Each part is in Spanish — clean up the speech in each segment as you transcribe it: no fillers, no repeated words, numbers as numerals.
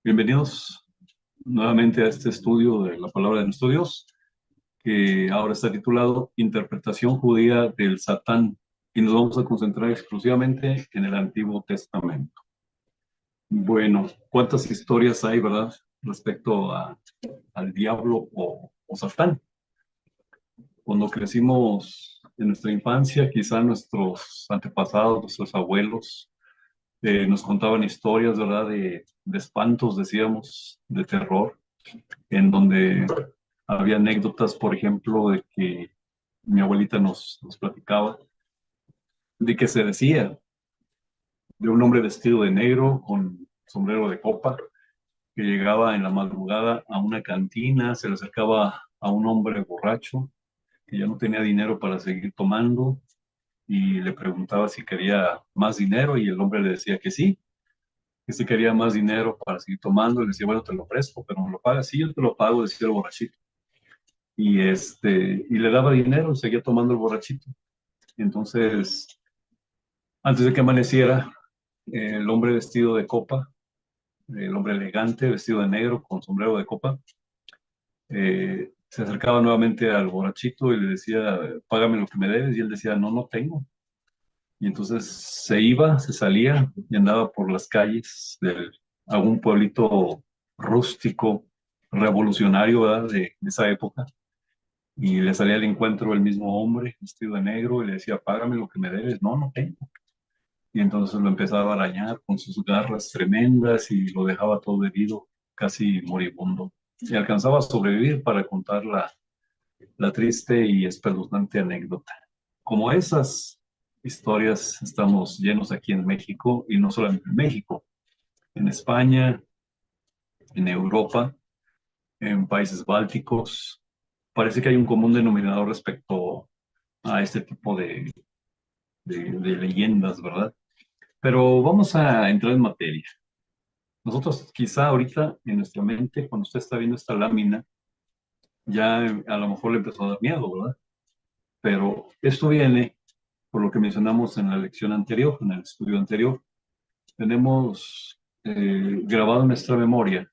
Bienvenidos nuevamente a este estudio de la palabra de nuestro Dios, que ahora está titulado Interpretación judía del Satán, y nos vamos a concentrar exclusivamente en el Antiguo Testamento. Bueno, ¿cuántas historias hay, verdad, respecto al diablo o Satán? Cuando crecimos en nuestra infancia, quizá nuestros antepasados, nuestros abuelos, nos contaban historias, ¿verdad?, de espantos, decíamos, de terror, en donde había anécdotas, por ejemplo, de que mi abuelita nos platicaba, de que se decía de un hombre vestido de negro con sombrero de copa, que llegaba en la madrugada a una cantina, se le acercaba a un hombre borracho, que ya no tenía dinero para seguir tomando, y le preguntaba si quería más dinero, y el hombre le decía que sí quería más dinero para seguir tomando, y le decía, bueno, te lo presto, pero me lo pagas, sí, yo te lo pago, decía el borrachito. Y le daba dinero y seguía tomando el borrachito. Entonces, antes de que amaneciera, el hombre vestido de copa, el hombre elegante, vestido de negro, con sombrero de copa, se acercaba nuevamente al borrachito y le decía, págame lo que me debes, y él decía, no, no tengo. Y entonces se iba, se salía y andaba por las calles de algún pueblito rústico, revolucionario, ¿verdad?, de esa época, y le salía al encuentro el mismo hombre vestido de negro y le decía, págame lo que me debes. No, no tengo. Y entonces lo empezaba a arañar con sus garras tremendas y lo dejaba todo herido, casi moribundo. Y alcanzaba a sobrevivir para contar la triste y espeluznante anécdota. Como esas historias estamos llenos aquí en México, y no solamente en México, en España, en Europa, en países bálticos. Parece que hay un común denominador respecto a este tipo de leyendas, ¿verdad? Pero vamos a entrar en materia. Nosotros quizá ahorita en nuestra mente, cuando usted está viendo esta lámina, ya a lo mejor le empezó a dar miedo, ¿verdad? Pero esto viene por lo que mencionamos en la lección anterior, en el estudio anterior. Tenemos grabado en nuestra memoria,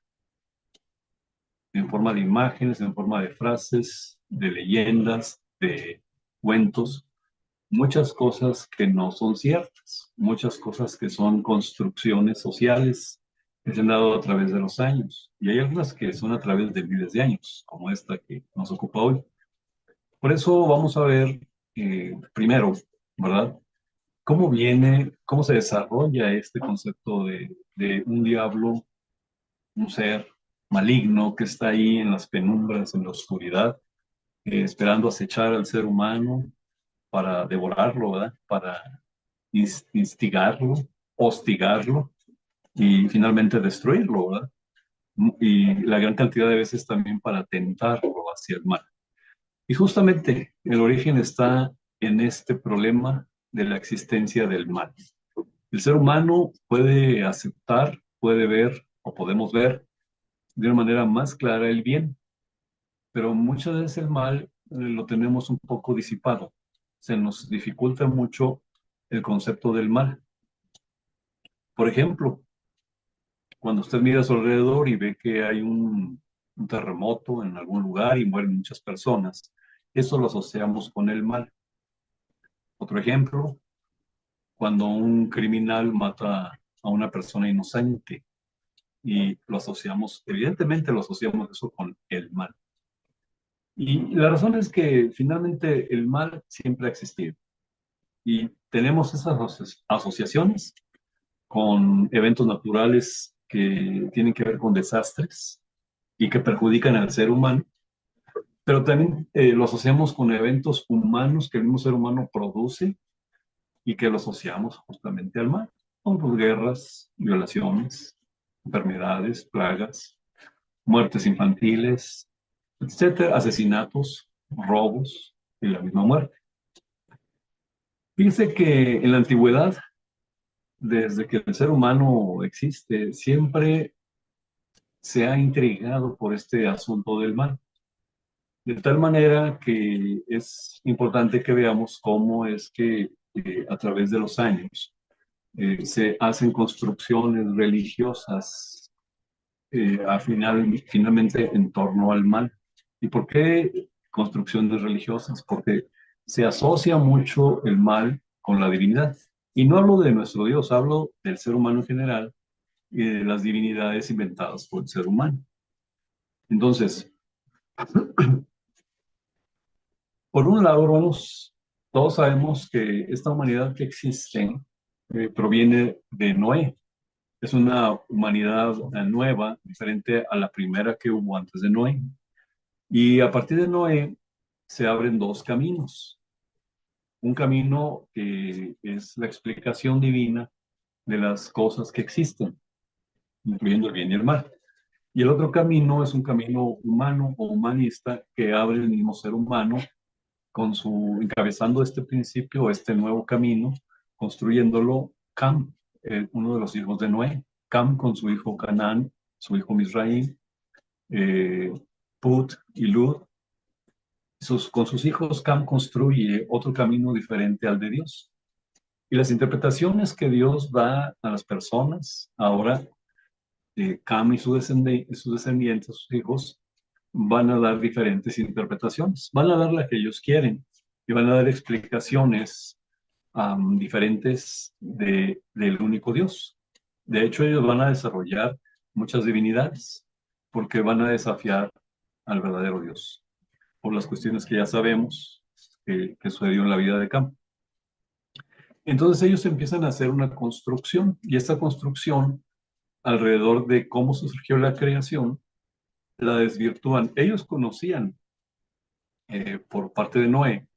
en forma de imágenes, en forma de frases, de leyendas, de cuentos, muchas cosas que no son ciertas, muchas cosas que son construcciones sociales que se han dado a través de los años. Y hay algunas que son a través de miles de años, como esta que nos ocupa hoy. Por eso vamos a ver primero, ¿verdad? ¿Cómo viene, cómo se desarrolla este concepto de un diablo, un ser maligno que está ahí en las penumbras, en la oscuridad, esperando acechar al ser humano para devorarlo, ¿verdad? Para instigarlo, hostigarlo y finalmente destruirlo, ¿verdad? Y la gran cantidad de veces también para tentarlo hacia el mal. Y justamente el origen está en este problema de la existencia del mal. El ser humano puede aceptar, puede ver o podemos ver de una manera más clara el bien, pero muchas veces el mal lo tenemos un poco disipado. Se nos dificulta mucho el concepto del mal. Por ejemplo, cuando usted mira a su alrededor y ve que hay un terremoto en algún lugar y mueren muchas personas, eso lo asociamos con el mal. Otro ejemplo, cuando un criminal mata a una persona inocente y lo asociamos, evidentemente lo asociamos eso con el mal. Y la razón es que finalmente el mal siempre ha existido y tenemos esas asociaciones con eventos naturales que tienen que ver con desastres y que perjudican al ser humano, pero también lo asociamos con eventos humanos que el mismo ser humano produce y que lo asociamos justamente al mal, como pues, guerras, violaciones, enfermedades, plagas, muertes infantiles, etcétera, asesinatos, robos y la misma muerte. Fíjense que en la antigüedad, desde que el ser humano existe, siempre se ha intrigado por este asunto del mal. De tal manera que es importante que veamos cómo es que a través de los años Se hacen construcciones religiosas finalmente en torno al mal. ¿Y por qué construcciones religiosas? Porque se asocia mucho el mal con la divinidad. Y no hablo de nuestro Dios, hablo del ser humano en general y de las divinidades inventadas por el ser humano. Entonces, por un lado, hermanos, todos sabemos que esta humanidad que existe proviene de Noé. Es una humanidad nueva, diferente a la primera que hubo antes de Noé. Y a partir de Noé se abren dos caminos. Un camino que es la explicación divina de las cosas que existen, incluyendo el bien y el mal. Y el otro camino es un camino humano o humanista que abre el mismo ser humano con encabezando este principio, este nuevo camino, construyéndolo Cam, uno de los hijos de Noé. Cam con su hijo Canaán, su hijo Misraim, eh, Put y Lud. Con sus hijos, Cam construye otro camino diferente al de Dios. Y las interpretaciones que Dios da a las personas, ahora Cam y sus descendientes, sus hijos, van a dar diferentes interpretaciones. Van a dar la que ellos quieren y van a dar explicaciones diferentes del único Dios. De hecho, ellos van a desarrollar muchas divinidades porque van a desafiar al verdadero Dios por las cuestiones que ya sabemos que sucedió en la vida de Cam. Entonces ellos empiezan a hacer una construcción y esta construcción alrededor de cómo surgió la creación la desvirtúan. Ellos conocían por parte de Noé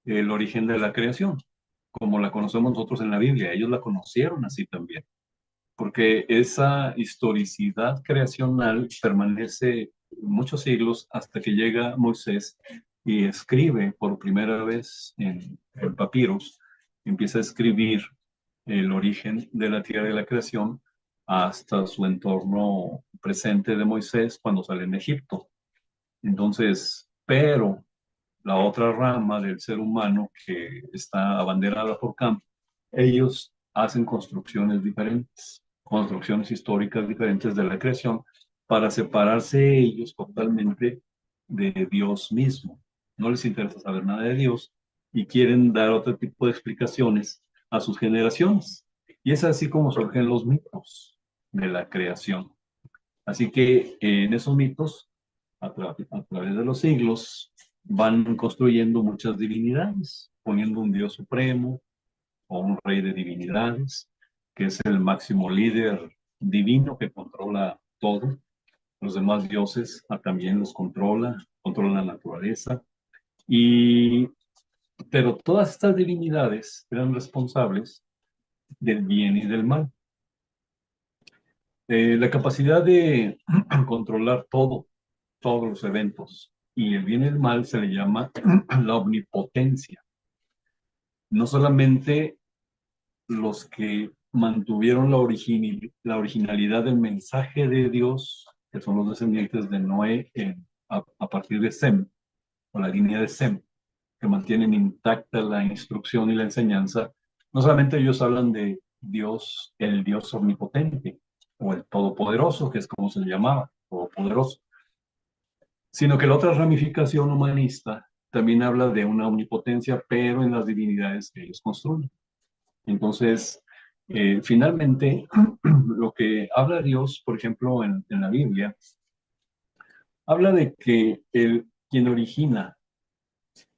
el origen de la creación, como la conocemos nosotros en la Biblia. Ellos la conocieron así también, porque esa historicidad creacional permanece muchos siglos hasta que llega Moisés y escribe por primera vez en papiros, empieza a escribir el origen de la tierra y la creación hasta su entorno presente de Moisés cuando sale en Egipto. Entonces, pero la otra rama del ser humano que está abanderada por Camp, ellos hacen construcciones diferentes, construcciones históricas diferentes de la creación para separarse ellos totalmente de Dios mismo. No les interesa saber nada de Dios y quieren dar otro tipo de explicaciones a sus generaciones. Y es así como surgen los mitos de la creación. Así que en esos mitos, a través de los siglos, van construyendo muchas divinidades, poniendo un Dios supremo o un rey de divinidades, que es el máximo líder divino que controla todo. Los demás dioses también los controla la naturaleza. Y, pero todas estas divinidades eran responsables del bien y del mal. La capacidad de controlar todos los eventos y el bien y el mal se le llama la omnipotencia. No solamente los que mantuvieron la originalidad del mensaje de Dios, que son los descendientes de Noé a partir de Sem, o la línea de Sem, que mantienen intacta la instrucción y la enseñanza, no solamente ellos hablan de Dios, el Dios omnipotente, o el Todopoderoso, que es como se le llamaba, Todopoderoso, sino que la otra ramificación humanista también habla de una omnipotencia, pero en las divinidades que ellos construyen. Entonces, finalmente, lo que habla Dios, por ejemplo, en la Biblia, habla de que quien origina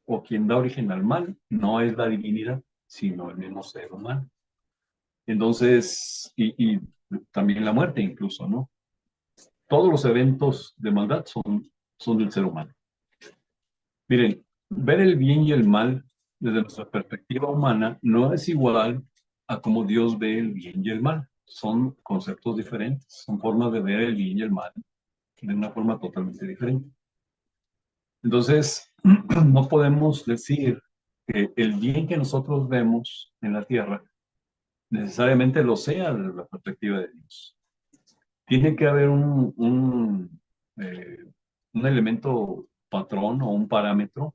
o quien da origen al mal no es la divinidad, sino el mismo ser humano. Entonces, y también la muerte incluso, ¿no? Todos los eventos de maldad son del ser humano. Miren, ver el bien y el mal desde nuestra perspectiva humana no es igual a cómo Dios ve el bien y el mal. Son conceptos diferentes, son formas de ver el bien y el mal de una forma totalmente diferente. Entonces, no podemos decir que el bien que nosotros vemos en la tierra necesariamente lo sea desde la perspectiva de Dios. Tiene que haber un elemento patrón o un parámetro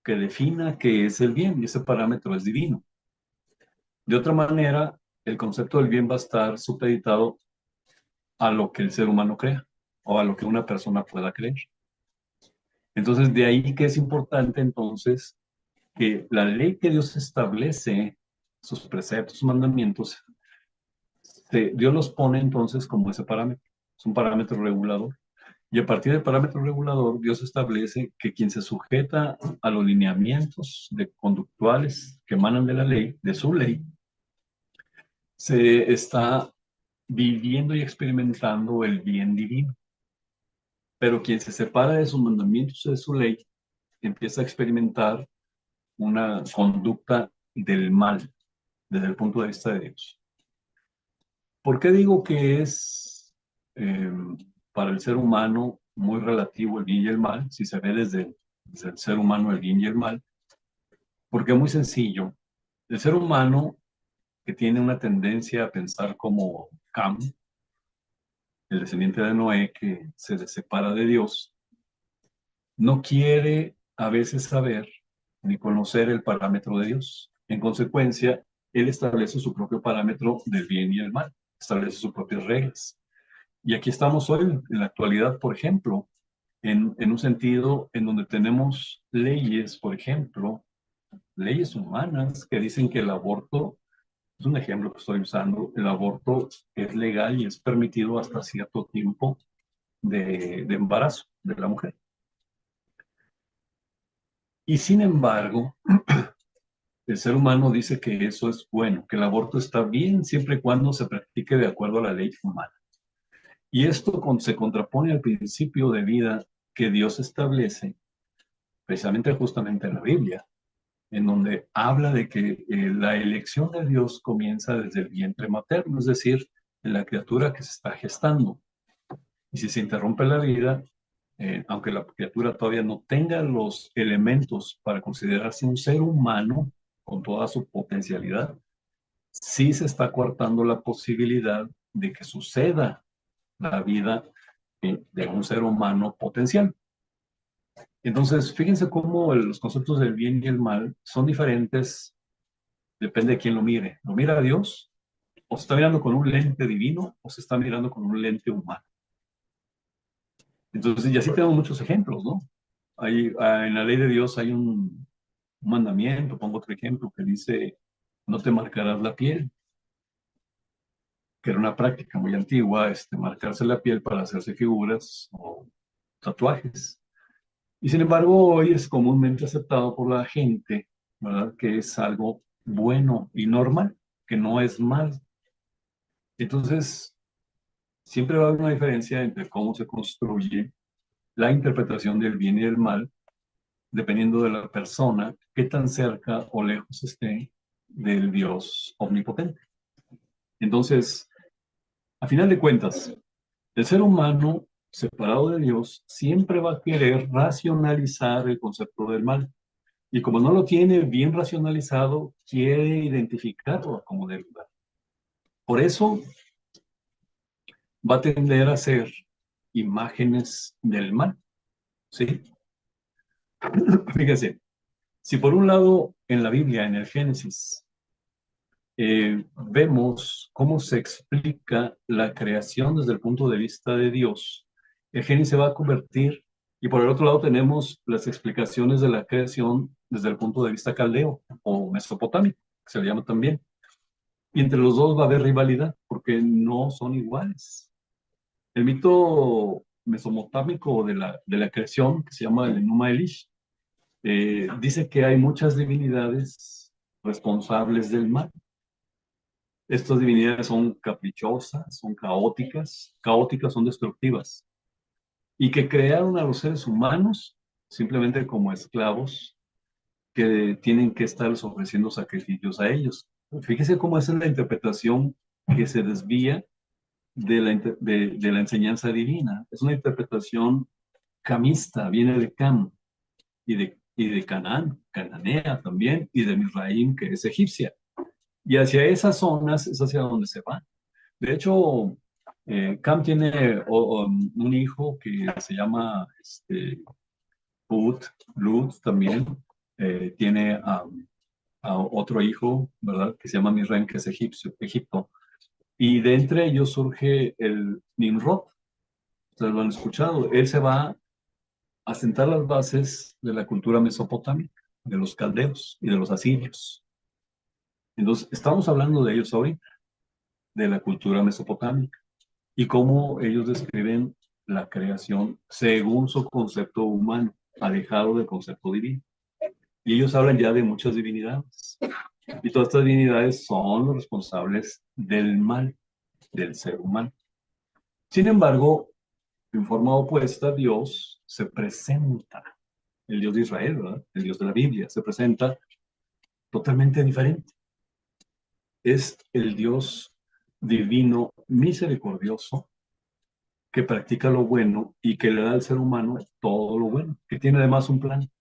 que defina qué es el bien, y ese parámetro es divino. De otra manera, el concepto del bien va a estar supeditado a lo que el ser humano crea o a lo que una persona pueda creer. Entonces, de ahí que es importante entonces que la ley que Dios establece, sus preceptos, sus mandamientos, Dios los pone entonces como ese parámetro. Es un parámetro regulador. Y a partir del parámetro regulador, Dios establece que quien se sujeta a los lineamientos conductuales que emanan de la ley, de su ley, se está viviendo y experimentando el bien divino. Pero quien se separa de sus mandamientos, de su ley, empieza a experimentar una conducta del mal desde el punto de vista de Dios. ¿Por qué digo que es eh, para el ser humano muy relativo el bien y el mal? Si se ve desde el ser humano el bien y el mal. Porque es muy sencillo. El ser humano que tiene una tendencia a pensar como Cam, el descendiente de Noé que se separa de Dios, no quiere a veces saber ni conocer el parámetro de Dios. En consecuencia, él establece su propio parámetro del bien y el mal, establece sus propias reglas. Y aquí estamos hoy, en la actualidad, por ejemplo, en un sentido en donde tenemos leyes, por ejemplo, leyes humanas que dicen que el aborto, es un ejemplo que estoy usando, el aborto es legal y es permitido hasta cierto tiempo de embarazo de la mujer. Y sin embargo, el ser humano dice que eso es bueno, que el aborto está bien siempre y cuando se practique de acuerdo a la ley humana. Y esto se contrapone al principio de vida que Dios establece, precisamente justamente en la Biblia, en donde habla de que la elección de Dios comienza desde el vientre materno, es decir, en la criatura que se está gestando. Y si se interrumpe la vida, aunque la criatura todavía no tenga los elementos para considerarse un ser humano con toda su potencialidad, sí se está coartando la posibilidad de que suceda la vida de un ser humano potencial. Entonces, fíjense cómo los conceptos del bien y el mal son diferentes, depende de quién lo mire. ¿Lo mira a Dios? ¿O se está mirando con un lente divino? ¿O se está mirando con un lente humano? Entonces, y así tenemos muchos ejemplos, ¿no? En la ley de Dios hay un mandamiento, pongo otro ejemplo, que dice, no te marcarás la piel, que era una práctica muy antigua, marcarse la piel para hacerse figuras o tatuajes. Y sin embargo, hoy es comúnmente aceptado por la gente, ¿verdad? Que es algo bueno y normal, que no es mal. Entonces, siempre va a haber una diferencia entre cómo se construye la interpretación del bien y del mal, dependiendo de la persona, qué tan cerca o lejos esté del Dios omnipotente. Entonces, a final de cuentas, el ser humano separado de Dios siempre va a querer racionalizar el concepto del mal. Y como no lo tiene bien racionalizado, quiere identificarlo como del lugar. Por eso va a tender a ser imágenes del mal. ¿Sí? Fíjense, si por un lado en la Biblia, en el Génesis, vemos cómo se explica la creación desde el punto de vista de Dios, el Génesis se va a convertir, y por el otro lado tenemos las explicaciones de la creación desde el punto de vista caldeo o mesopotámico, que se le llama también. Y entre los dos va a haber rivalidad, porque no son iguales. El mito mesopotámico de la creación, que se llama el Enuma Elish, dice que hay muchas divinidades responsables del mal. Estas divinidades son caprichosas, son caóticas son destructivas, y que crearon a los seres humanos simplemente como esclavos que tienen que estar ofreciendo sacrificios a ellos. Fíjese cómo esa es la interpretación que se desvía de la enseñanza divina. Es una interpretación camista, viene de Cam y de Canaán, cananea también, y de Misraim, que es egipcia. Y hacia esas zonas es hacia donde se va. De hecho, Cam tiene un hijo que se llama Put, Lut también, tiene a otro hijo, ¿verdad? Que se llama Misraim, que es Egipto. Y de entre ellos surge el Nimrod. Ustedes lo han escuchado. Él se va a sentar las bases de la cultura mesopotámica, de los caldeos y de los asirios. Entonces, estamos hablando de ellos ahorita, de la cultura mesopotámica y cómo ellos describen la creación según su concepto humano, alejado del concepto divino. Y ellos hablan ya de muchas divinidades. Y todas estas divinidades son los responsables del mal del ser humano. Sin embargo, en forma opuesta, Dios se presenta, el Dios de Israel, ¿verdad? El Dios de la Biblia, se presenta totalmente diferente. Es el Dios divino, misericordioso, que practica lo bueno y que le da al ser humano todo lo bueno, que tiene además un plan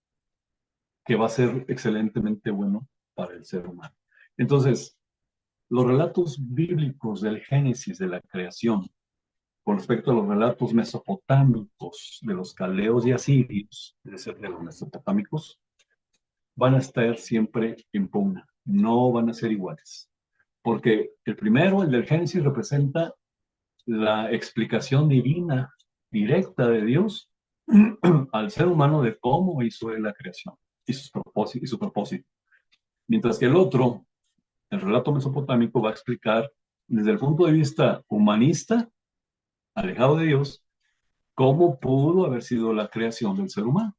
que va a ser excelentemente bueno para el ser humano. Entonces, los relatos bíblicos del Génesis, de la creación, con respecto a los relatos mesopotámicos de los caldeos y asirios, es decir, de los mesopotámicos, van a estar siempre en pugna, no van a ser iguales. Porque el primero, el del Génesis, representa la explicación divina, directa de Dios al ser humano de cómo hizo él la creación y, y su propósito. Mientras que el otro, el relato mesopotámico, va a explicar desde el punto de vista humanista, alejado de Dios, cómo pudo haber sido la creación del ser humano,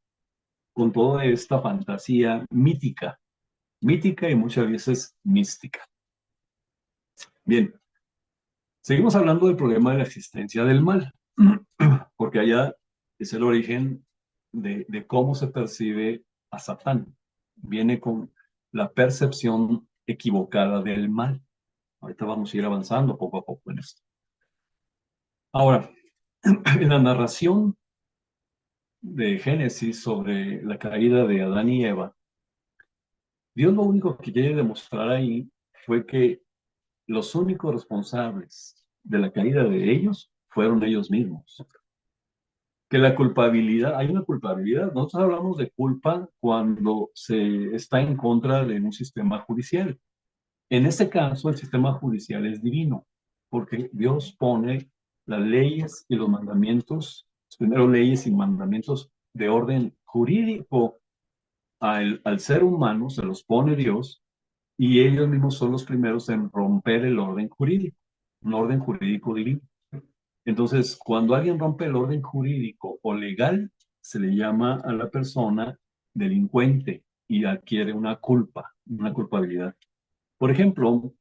con toda esta fantasía mítica, mítica y muchas veces mística. Bien, seguimos hablando del problema de la existencia del mal, porque allá es el origen de cómo se percibe a Satán. Viene con la percepción equivocada del mal. Ahorita vamos a ir avanzando poco a poco en esto. Ahora, en la narración de Génesis sobre la caída de Adán y Eva, Dios lo único que quiere demostrar ahí fue que los únicos responsables de la caída de ellos fueron ellos mismos. Que la culpabilidad, hay una culpabilidad. Nosotros hablamos de culpa cuando se está en contra de un sistema judicial. En este caso, el sistema judicial es divino, porque Dios pone las leyes y los mandamientos, primero leyes y mandamientos de orden jurídico al ser humano, se los pone Dios, y ellos mismos son los primeros en romper el orden jurídico, un orden jurídico divino. Entonces, cuando alguien rompe el orden jurídico o legal, se le llama a la persona delincuente y adquiere una culpa, una culpabilidad. Por ejemplo,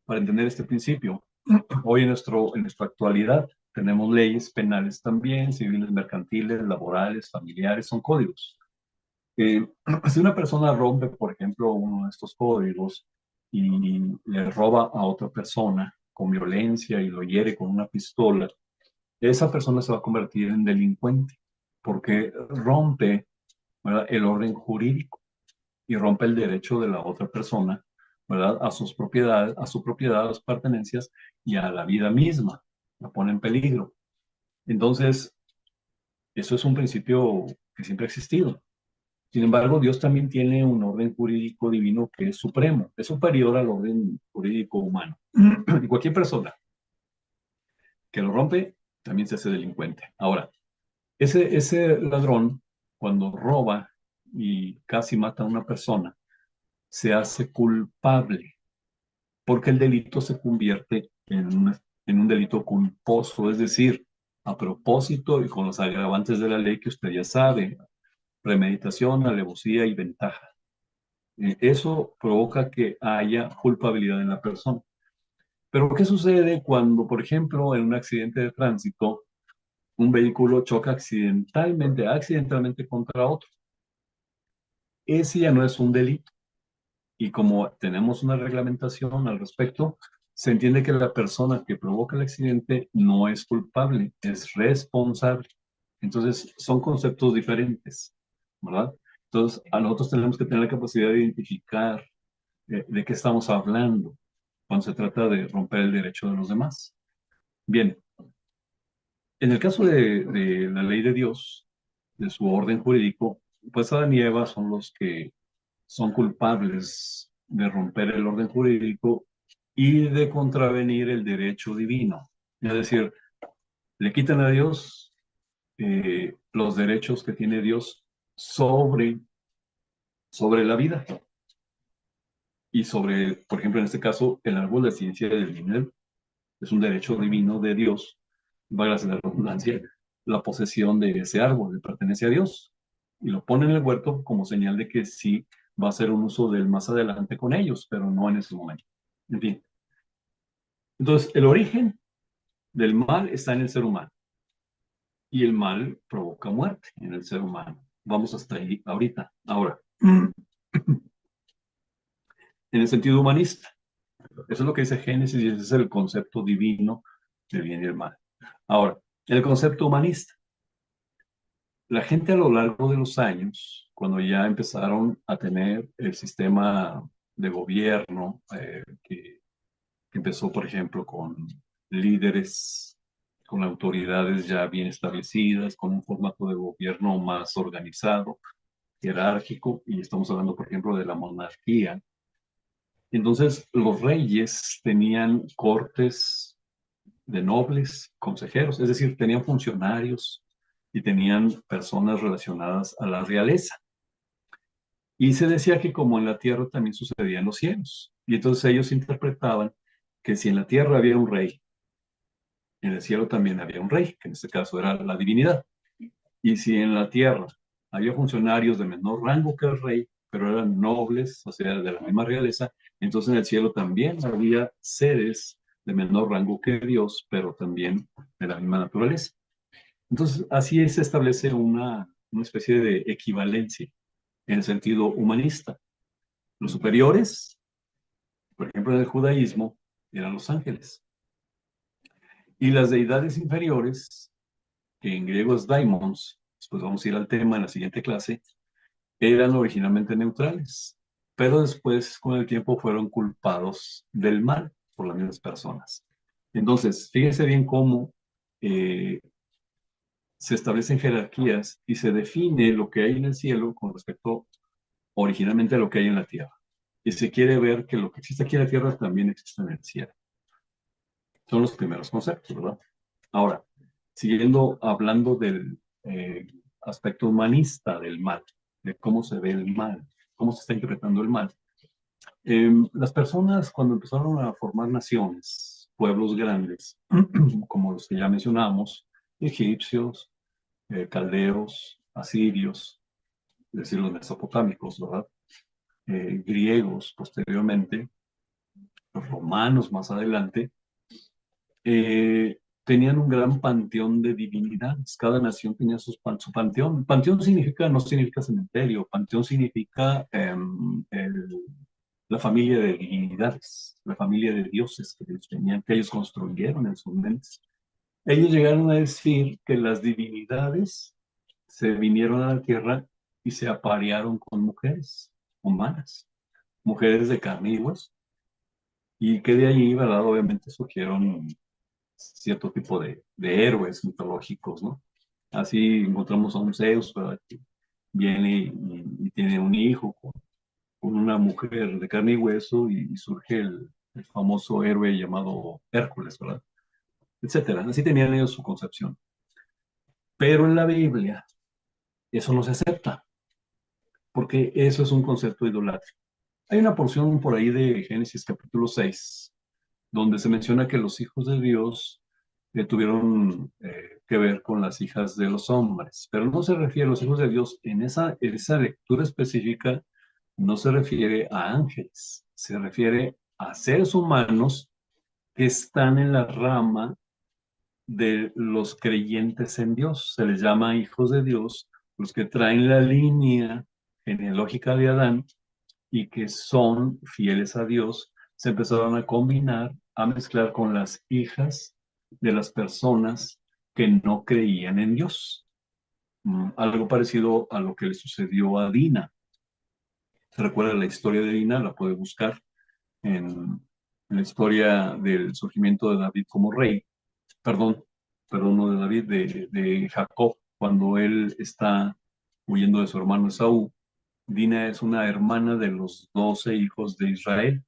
para entender este principio, hoy en nuestra actualidad tenemos leyes penales también, civiles, mercantiles, laborales, familiares, son códigos. Si una persona rompe, por ejemplo, uno de estos códigos y le roba a otra persona con violencia y lo hiere con una pistola, esa persona se va a convertir en delincuente porque rompe, ¿verdad?, el orden jurídico y rompe el derecho de la otra persona, ¿verdad?, a sus propiedades, a su propiedad, a sus pertenencias y a la vida misma. La pone en peligro. Entonces, eso es un principio que siempre ha existido. Sin embargo, Dios también tiene un orden jurídico divino que es supremo, es superior al orden jurídico humano. Y cualquier persona que lo rompe también se hace delincuente. Ahora, ese ladrón, cuando roba y casi mata a una persona, se hace culpable porque el delito se convierte en un delito culposo, es decir, a propósito y con los agravantes de la ley que usted ya sabe, premeditación, alevosía y ventaja. Eso provoca que haya culpabilidad en la persona. Pero ¿qué sucede cuando, por ejemplo, en un accidente de tránsito, un vehículo choca accidentalmente contra otro? Ese ya no es un delito. Y como tenemos una reglamentación al respecto, se entiende que la persona que provoca el accidente no es culpable, es responsable. Entonces, son conceptos diferentes, ¿verdad? Entonces, a nosotros tenemos que tener la capacidad de identificar de qué estamos hablando cuando se trata de romper el derecho de los demás. Bien, en el caso de la ley de Dios, de su orden jurídico, pues Adán y Eva son los que son culpables de romper el orden jurídico y de contravenir el derecho divino. Es decir, le quitan a Dios los derechos que tiene Dios sobre, sobre la vida y sobre, por ejemplo, en este caso, el árbol de ciencia del dinero es un derecho divino de Dios, valga la redundancia, la posesión de ese árbol le pertenece a Dios y lo pone en el huerto como señal de que sí va a hacer un uso del más adelante con ellos, pero no en ese momento. En fin, entonces el origen del mal está en el ser humano y el mal provoca muerte en el ser humano. Vamos hasta ahí ahorita. Ahora, en el sentido humanista, eso es lo que dice Génesis y ese es el concepto divino del bien y el mal. Ahora, el concepto humanista. La gente a lo largo de los años, cuando ya empezaron a tener el sistema de gobierno que empezó, por ejemplo, con líderes, con autoridades ya bien establecidas, con un formato de gobierno más organizado, jerárquico, y estamos hablando, por ejemplo, de la monarquía. Entonces, los reyes tenían cortes de nobles, consejeros, es decir, tenían funcionarios y tenían personas relacionadas a la realeza. Y se decía que como en la tierra también sucedía en los cielos. Y entonces ellos interpretaban que si en la tierra había un rey, en el cielo también había un rey, que en este caso era la divinidad. Y si en la tierra había funcionarios de menor rango que el rey, pero eran nobles, o sea, de la misma realeza, entonces en el cielo también había seres de menor rango que Dios, pero también de la misma naturaleza. Entonces, así se establece una especie de equivalencia en el sentido humanista. Los superiores, por ejemplo, en el judaísmo, eran los ángeles. Y las deidades inferiores, que en griego es daimons, después vamos a ir al tema en la siguiente clase, eran originalmente neutrales, pero después con el tiempo fueron culpados del mal por las mismas personas. Entonces, fíjense bien cómo eh, se establecen jerarquías y se define lo que hay en el cielo con respecto originalmente a lo que hay en la tierra. Y se quiere ver que lo que existe aquí en la tierra también existe en el cielo. Son los primeros conceptos, ¿verdad? Ahora, siguiendo hablando del aspecto humanista del mal, de cómo se ve el mal, cómo se está interpretando el mal. Las personas cuando empezaron a formar naciones, pueblos grandes, como los que ya mencionamos, egipcios, caldeos, asirios, es decir, los mesopotámicos, ¿verdad? Griegos posteriormente, los romanos más adelante, tenían un gran panteón de divinidades. Cada nación tenía su panteón. Panteón significa, no significa cementerio, panteón significa la familia de divinidades, la familia de dioses que ellos tenían, que ellos construyeron en sus mentes. Ellos llegaron a decir que las divinidades se vinieron a la tierra y se aparearon con mujeres humanas, mujeres de carne y hueso, y que de allí, ¿verdad? Obviamente surgieron cierto tipo de héroes mitológicos, ¿no? Así encontramos a un Zeus, ¿verdad? Que viene y tiene un hijo con una mujer de carne y hueso y surge el famoso héroe llamado Hércules, ¿verdad? Etcétera. Así tenían ellos su concepción. Pero en la Biblia eso no se acepta, porque eso es un concepto idolátrico. Hay una porción por ahí de Génesis capítulo 6, donde se menciona que los hijos de Dios tuvieron que ver con las hijas de los hombres, pero no se refiere a los hijos de Dios en esa lectura específica, no se refiere a ángeles, se refiere a seres humanos que están en la rama de los creyentes en Dios. Se les llama hijos de Dios, los que traen la línea genealógica de Adán y que son fieles a Dios, se empezaron a combinar, a mezclar con las hijas de las personas que no creían en Dios. Algo parecido a lo que le sucedió a Dina. ¿Se recuerda la historia de Dina? La puede buscar en, en la historia del surgimiento de David como rey. Perdón, perdón, no de David, de Jacob, cuando él está huyendo de su hermano Esaú Dina es una hermana de los 12 hijos de Israel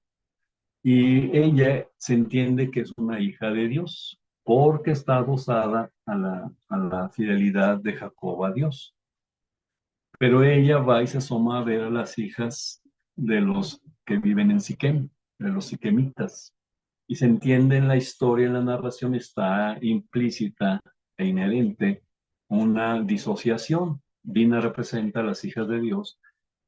y ella se entiende que es una hija de Dios porque está adosada a la fidelidad de Jacob a Dios. Pero ella va y se asoma a ver a las hijas de los que viven en Siquem, de los siquemitas. Y se entiende en la historia, en la narración, está implícita e inherente una disociación. Dina representa a las hijas de Dios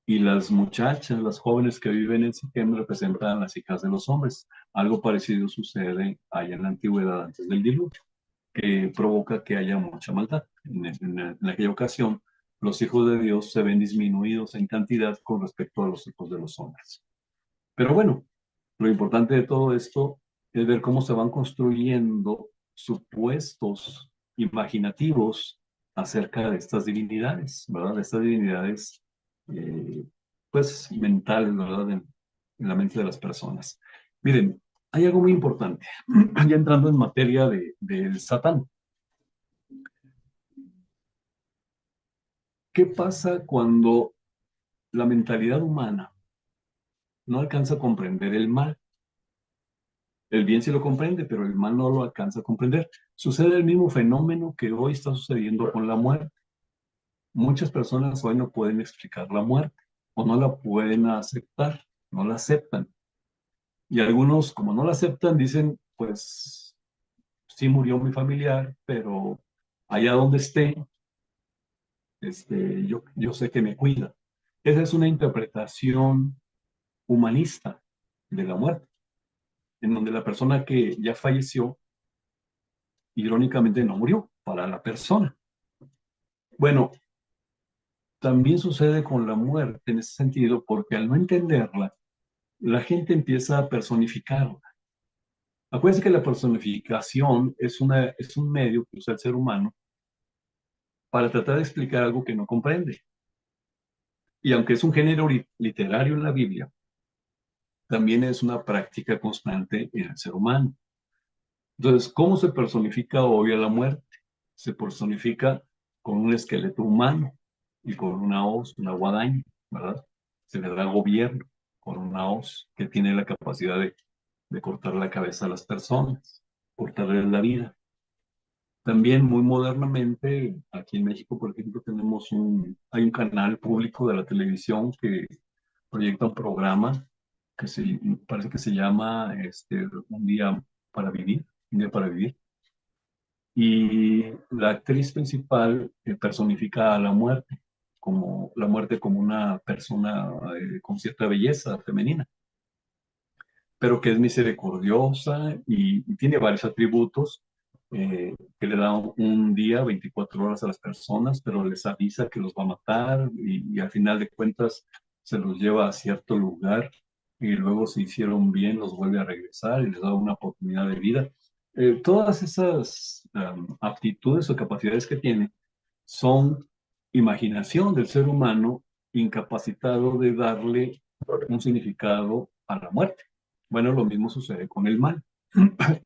y las muchachas, las jóvenes que viven en Siquem representan a las hijas de los hombres. Algo parecido sucede allá en la antigüedad antes del diluvio, que provoca que haya mucha maldad. En aquella ocasión, los hijos de Dios se ven disminuidos en cantidad con respecto a los hijos de los hombres. Pero bueno, lo importante de todo esto es ver cómo se van construyendo supuestos imaginativos acerca de estas divinidades, ¿verdad? De estas divinidades, eh, pues, mentales, ¿verdad? En la mente de las personas. Miren, hay algo muy importante, ya entrando en materia del Satán. ¿Qué pasa cuando la mentalidad humana no alcanza a comprender el mal? El bien sí lo comprende, pero el mal no lo alcanza a comprender. Sucede el mismo fenómeno que hoy está sucediendo con la muerte. Muchas personas hoy no pueden explicar la muerte o no la pueden aceptar, no la aceptan. Y algunos, como no la aceptan, dicen, pues sí murió mi familiar, pero allá donde esté, yo sé que me cuida. Esa es una interpretación humanista de la muerte, en donde la persona que ya falleció, irónicamente, no murió para la persona. Bueno, también sucede con la muerte en ese sentido, porque al no entenderla, la gente empieza a personificarla. Acuérdense que la personificación es un medio que usa el ser humano para tratar de explicar algo que no comprende. Y aunque es un género literario en la Biblia, también es una práctica constante en el ser humano. Entonces, ¿cómo se personifica hoy a la muerte? Se personifica con un esqueleto humano y con una hoz, una guadaña, ¿verdad? Se le da gobierno con una hoz que tiene la capacidad de cortar la cabeza a las personas, cortarles la vida. También muy modernamente, aquí en México, por ejemplo, hay un canal público de la televisión que proyecta un programa parece que se llama Un día para vivir, un día para vivir. Y la actriz principal personifica a la muerte como una persona con cierta belleza femenina, pero que es misericordiosa y tiene varios atributos, que le da un día, 24 horas a las personas, pero les avisa que los va a matar y al final de cuentas se los lleva a cierto lugar y luego si hicieron bien los vuelve a regresar y les da una oportunidad de vida. Todas esas aptitudes o capacidades que tiene son imaginación del ser humano incapacitado de darle un significado a la muerte. Bueno, lo mismo sucede con el mal.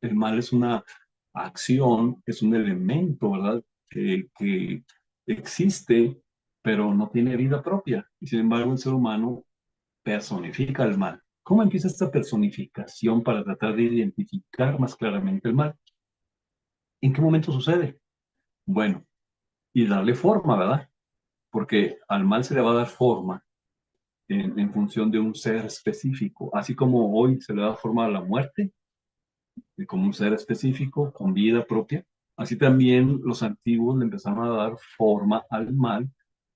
El mal es una acción, es un elemento, ¿verdad? Que existe, pero no tiene vida propia. Y sin embargo, el ser humano personifica el mal. ¿Cómo empieza esta personificación para tratar de identificar más claramente el mal? ¿En qué momento sucede? Bueno, y darle forma, ¿verdad? Porque al mal se le va a dar forma en función de un ser específico, así como hoy se le da forma a la muerte, como un ser específico, con vida propia, así también los antiguos le empezaron a dar forma al mal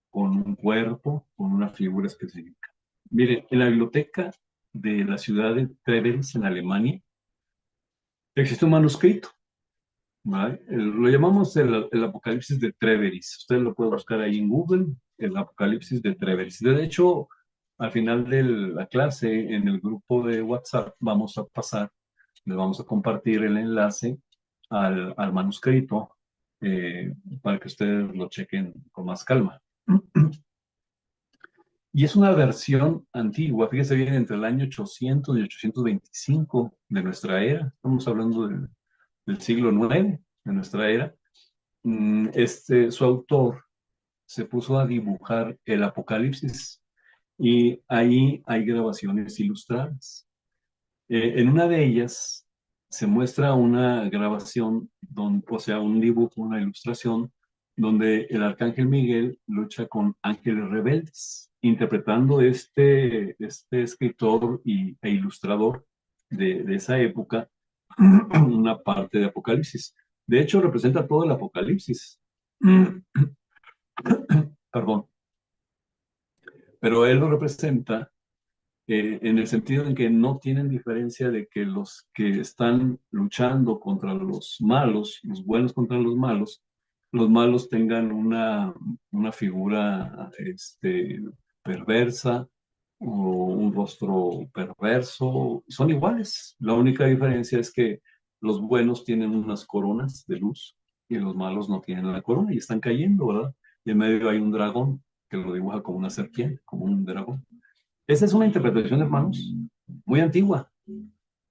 con un cuerpo, con una figura específica. Miren, en la biblioteca de la ciudad de Treveris, en Alemania, existe un manuscrito, ¿vale? Lo llamamos el Apocalipsis de Treveris. Usted lo puede buscar ahí en Google, el Apocalipsis de Treveris. De hecho, al final de la clase, en el grupo de WhatsApp, vamos a pasar, les vamos a compartir el enlace al manuscrito para que ustedes lo chequen con más calma. Y es una versión antigua, fíjese bien, entre el año 800 y 825 de nuestra era. Estamos hablando del siglo IX de nuestra era. Su autor se puso a dibujar el Apocalipsis y ahí hay grabaciones ilustradas. En una de ellas se muestra una grabación, o sea, un dibujo, una ilustración, donde el arcángel Miguel lucha con ángeles rebeldes, interpretando este escritor e ilustrador de esa época una parte de Apocalipsis. De hecho, representa todo el Apocalipsis. Perdón, pero él lo representa en el sentido en que no tienen diferencia de que los que están luchando contra los buenos contra los malos tengan una figura perversa o un rostro perverso, son iguales. La única diferencia es que los buenos tienen unas coronas de luz y los malos no tienen la corona y están cayendo, ¿verdad? Y en medio hay un dragón que lo dibuja como una serpiente, como un dragón. Esa es una interpretación, hermanos, muy antigua.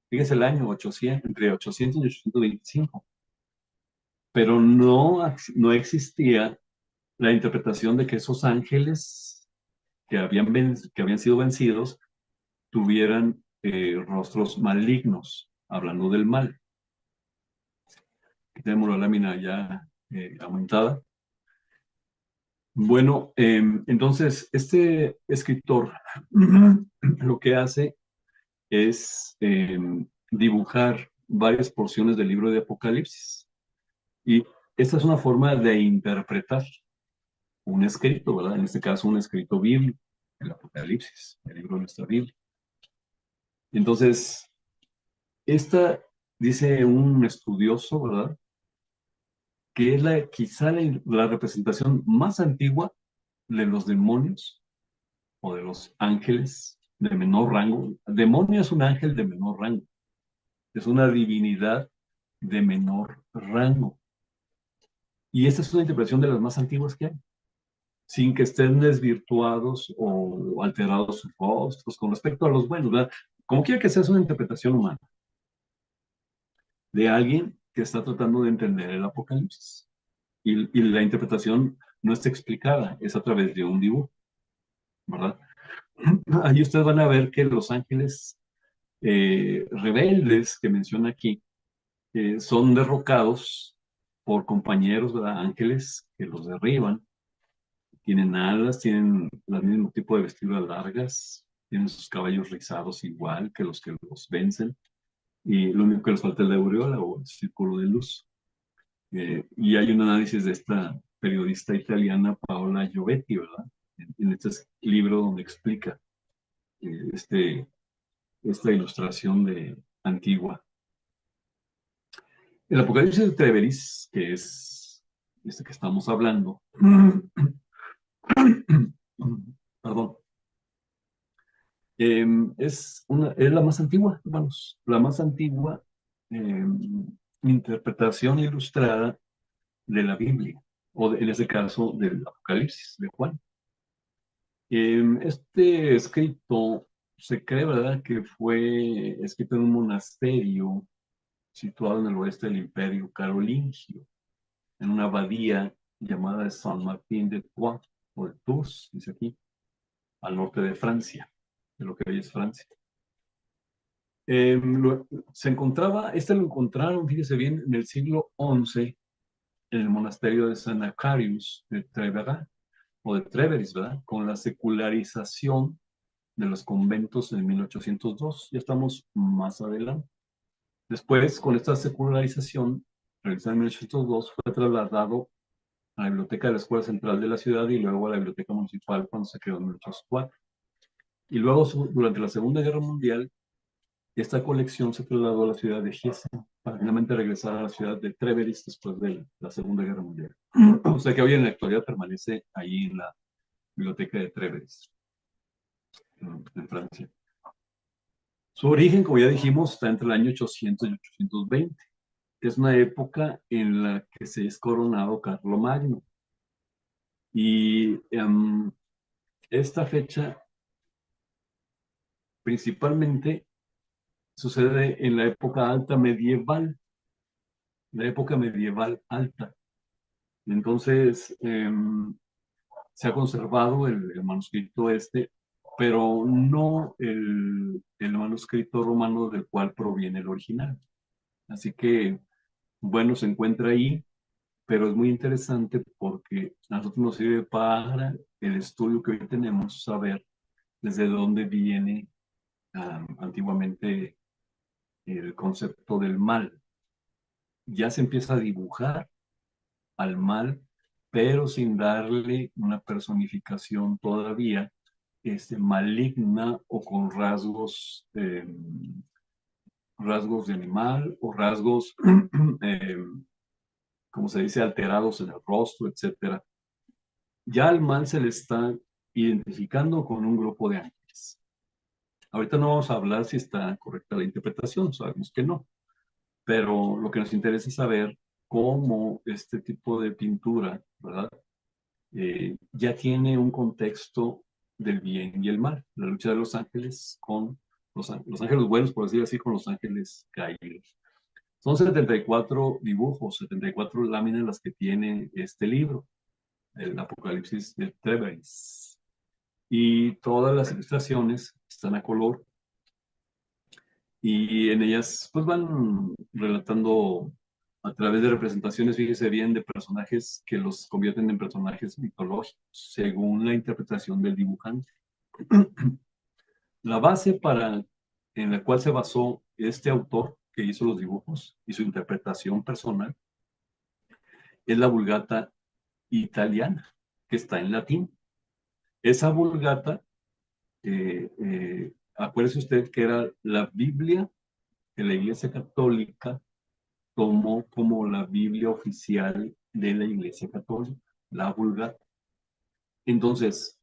Fíjense el año 800, entre 800 y 825. Pero no existía la interpretación de que esos ángeles que habían sido vencidos tuvieran rostros malignos, hablando del mal. Aquí tenemos la lámina ya aumentada. Bueno, entonces, este escritor lo que hace es dibujar varias porciones del libro de Apocalipsis. Y esta es una forma de interpretar un escrito, ¿verdad? En este caso, un escrito bíblico, el Apocalipsis, el libro de nuestra Biblia. Entonces, esta, dice un estudioso, ¿verdad? Que es quizá la representación más antigua de los demonios o de los ángeles de menor rango. Demonio es un ángel de menor rango, es una divinidad de menor rango. Y esta es una interpretación de las más antiguas que hay, sin que estén desvirtuados o alterados sus rostros con respecto a los buenos, ¿verdad? Como quiera que sea, es una interpretación humana de alguien que está tratando de entender el Apocalipsis. Y la interpretación no está explicada, es a través de un dibujo, ¿verdad? Ahí ustedes van a ver que los ángeles rebeldes que menciona aquí son derrocados por compañeros, ¿verdad? Ángeles que los derriban. Tienen alas, tienen el mismo tipo de vestiduras largas, tienen sus cabellos rizados igual que los vencen, y lo único que les falta es la aureola o el círculo de luz. Y hay un análisis de esta periodista italiana Paola Giovetti, ¿verdad? En este libro donde explica eh, este, esta ilustración antigua. El Apocalipsis de Treveris, que es este que estamos hablando, perdón, es la más antigua, hermanos, la más antigua eh, interpretación ilustrada de la Biblia, en este caso del Apocalipsis de Juan. Este escrito se cree, ¿verdad?, que fue escrito en un monasterio situado en el oeste del Imperio Carolingio, en una abadía llamada de San Martín de Tours, o de Tours, dice aquí, al norte de Francia, de lo que hoy es Francia. Lo encontraron, fíjese bien, en el siglo XI, en el monasterio de San Acarius de Treveris, o de Treveris, ¿verdad? Con la secularización de los conventos en 1802. Ya estamos más adelante. Después, con esta secularización, realizada en 1802, fue trasladado a la biblioteca de la Escuela Central de la ciudad y luego a la biblioteca municipal cuando se creó en 1804. Y luego, durante la Segunda Guerra Mundial, esta colección se trasladó a la ciudad de Gießen para finalmente regresar a la ciudad de Treveris después de la Segunda Guerra Mundial. O sea que hoy en la actualidad permanece ahí en la biblioteca de Treveris, en Francia. Su origen, como ya dijimos, está entre el año 800 y 820, que es una época en la que se es coronado Carlomagno. Y esta fecha principalmente sucede en la época alta medieval, la época medieval alta. Entonces, se ha conservado el manuscrito este pero no el manuscrito romano del cual proviene el original. Así que, bueno, se encuentra ahí, pero es muy interesante porque a nosotros nos sirve para el estudio que hoy tenemos, saber desde dónde viene antiguamente el concepto del mal. Ya se empieza a dibujar al mal, pero sin darle una personificación todavía maligna o con rasgos de animal o rasgos, eh, como se dice, alterados en el rostro, etcétera. Ya al mal se le está identificando con un grupo de ángeles. Ahorita no vamos a hablar si está correcta la interpretación, sabemos que no, pero lo que nos interesa es saber cómo este tipo de pintura, ¿verdad? Ya tiene un contexto del bien y el mal, la lucha de los ángeles con los ángeles buenos, por decir así, con los ángeles caídos. Son 74 dibujos, 74 láminas las que tiene este libro, el Apocalipsis de Treveris. Y todas las ilustraciones están a color y en ellas pues van relatando a través de representaciones, fíjese bien, de personajes que los convierten en personajes mitológicos, según la interpretación del dibujante. La base en la cual se basó este autor que hizo los dibujos y su interpretación personal es la Vulgata italiana, que está en latín. Esa Vulgata, acuérdese usted que era la Biblia que la Iglesia Católica tomó como la Biblia oficial de la Iglesia Católica, la Vulgata. Entonces,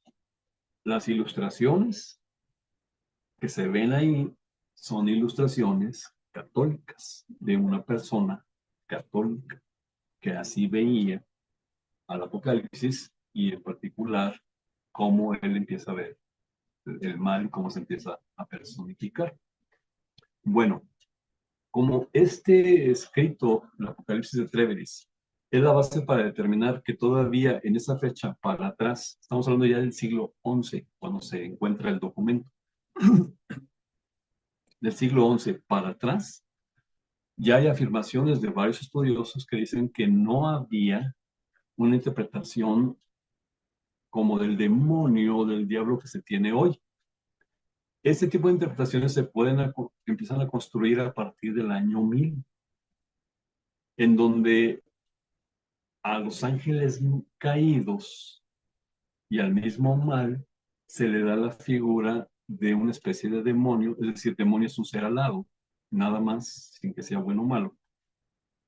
las ilustraciones que se ven ahí son ilustraciones católicas de una persona católica que así veía al Apocalipsis y en particular cómo él empieza a ver el mal y cómo se empieza a personificar. Bueno, como este escrito, el Apocalipsis de Treveris, es la base para determinar que todavía en esa fecha para atrás, estamos hablando ya del siglo XI, cuando se encuentra el documento, del siglo XI para atrás, ya hay afirmaciones de varios estudiosos que dicen que no había una interpretación como del demonio o del diablo que se tiene hoy. Este tipo de interpretaciones se empiezan a construir a partir del año 1000, en donde a los ángeles caídos y al mismo mal se le da la figura de una especie de demonio, es decir, demonio es un ser alado, nada más, sin que sea bueno o malo.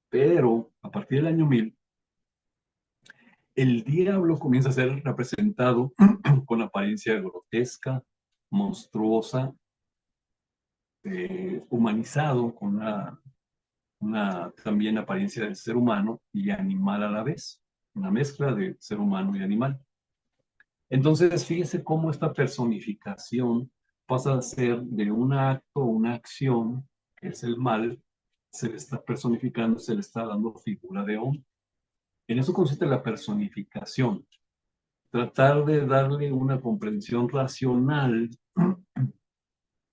Pero a partir del año 1000, el diablo comienza a ser representado con apariencia grotesca, monstruosa, humanizado, con una también apariencia de ser humano y animal a la vez, una mezcla de ser humano y animal. Entonces, fíjese cómo esta personificación pasa a ser de un acto, una acción, que es el mal, se le está personificando, se le está dando figura de hombre. En eso consiste la personificación, tratar de darle una comprensión racional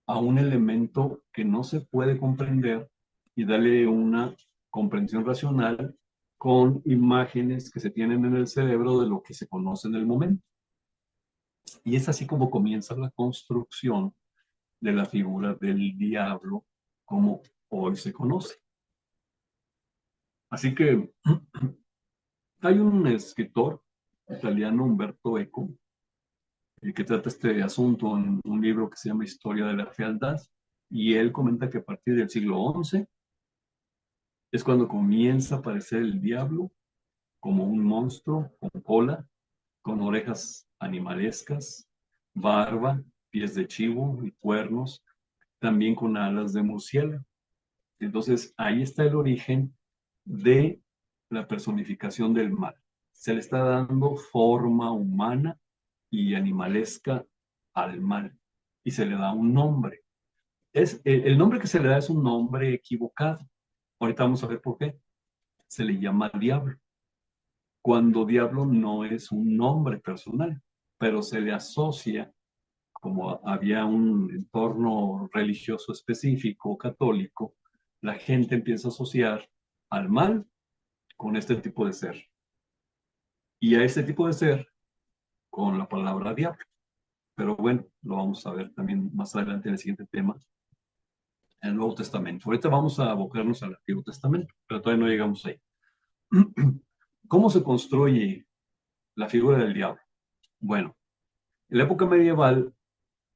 a un elemento que no se puede comprender y darle una comprensión racional con imágenes que se tienen en el cerebro de lo que se conoce en el momento. Y es así como comienza la construcción de la figura del diablo como hoy se conoce. Así que hay un escritor italiano, Umberto Eco, que trata este asunto en un libro que se llama Historia de la Fealdad, y él comenta que a partir del siglo XI es cuando comienza a aparecer el diablo como un monstruo con cola, con orejas animalescas, barba, pies de chivo y cuernos, también con alas de murciélago. Entonces, ahí está el origen de la personificación del mal. Se le está dando forma humana y animalesca al mal y se le da un nombre. El nombre que se le da es un nombre equivocado. Ahorita vamos a ver por qué. Se le llama diablo, cuando diablo no es un nombre personal, pero se le asocia como había un entorno religioso específico, católico, la gente empieza a asociar al mal con este tipo de ser. Y a este tipo de ser con la palabra diablo. Pero bueno, lo vamos a ver también más adelante en el siguiente tema, en el Nuevo Testamento. Ahorita vamos a abocarnos al Antiguo Testamento, pero todavía no llegamos ahí. ¿Cómo se construye la figura del diablo? Bueno, en la época medieval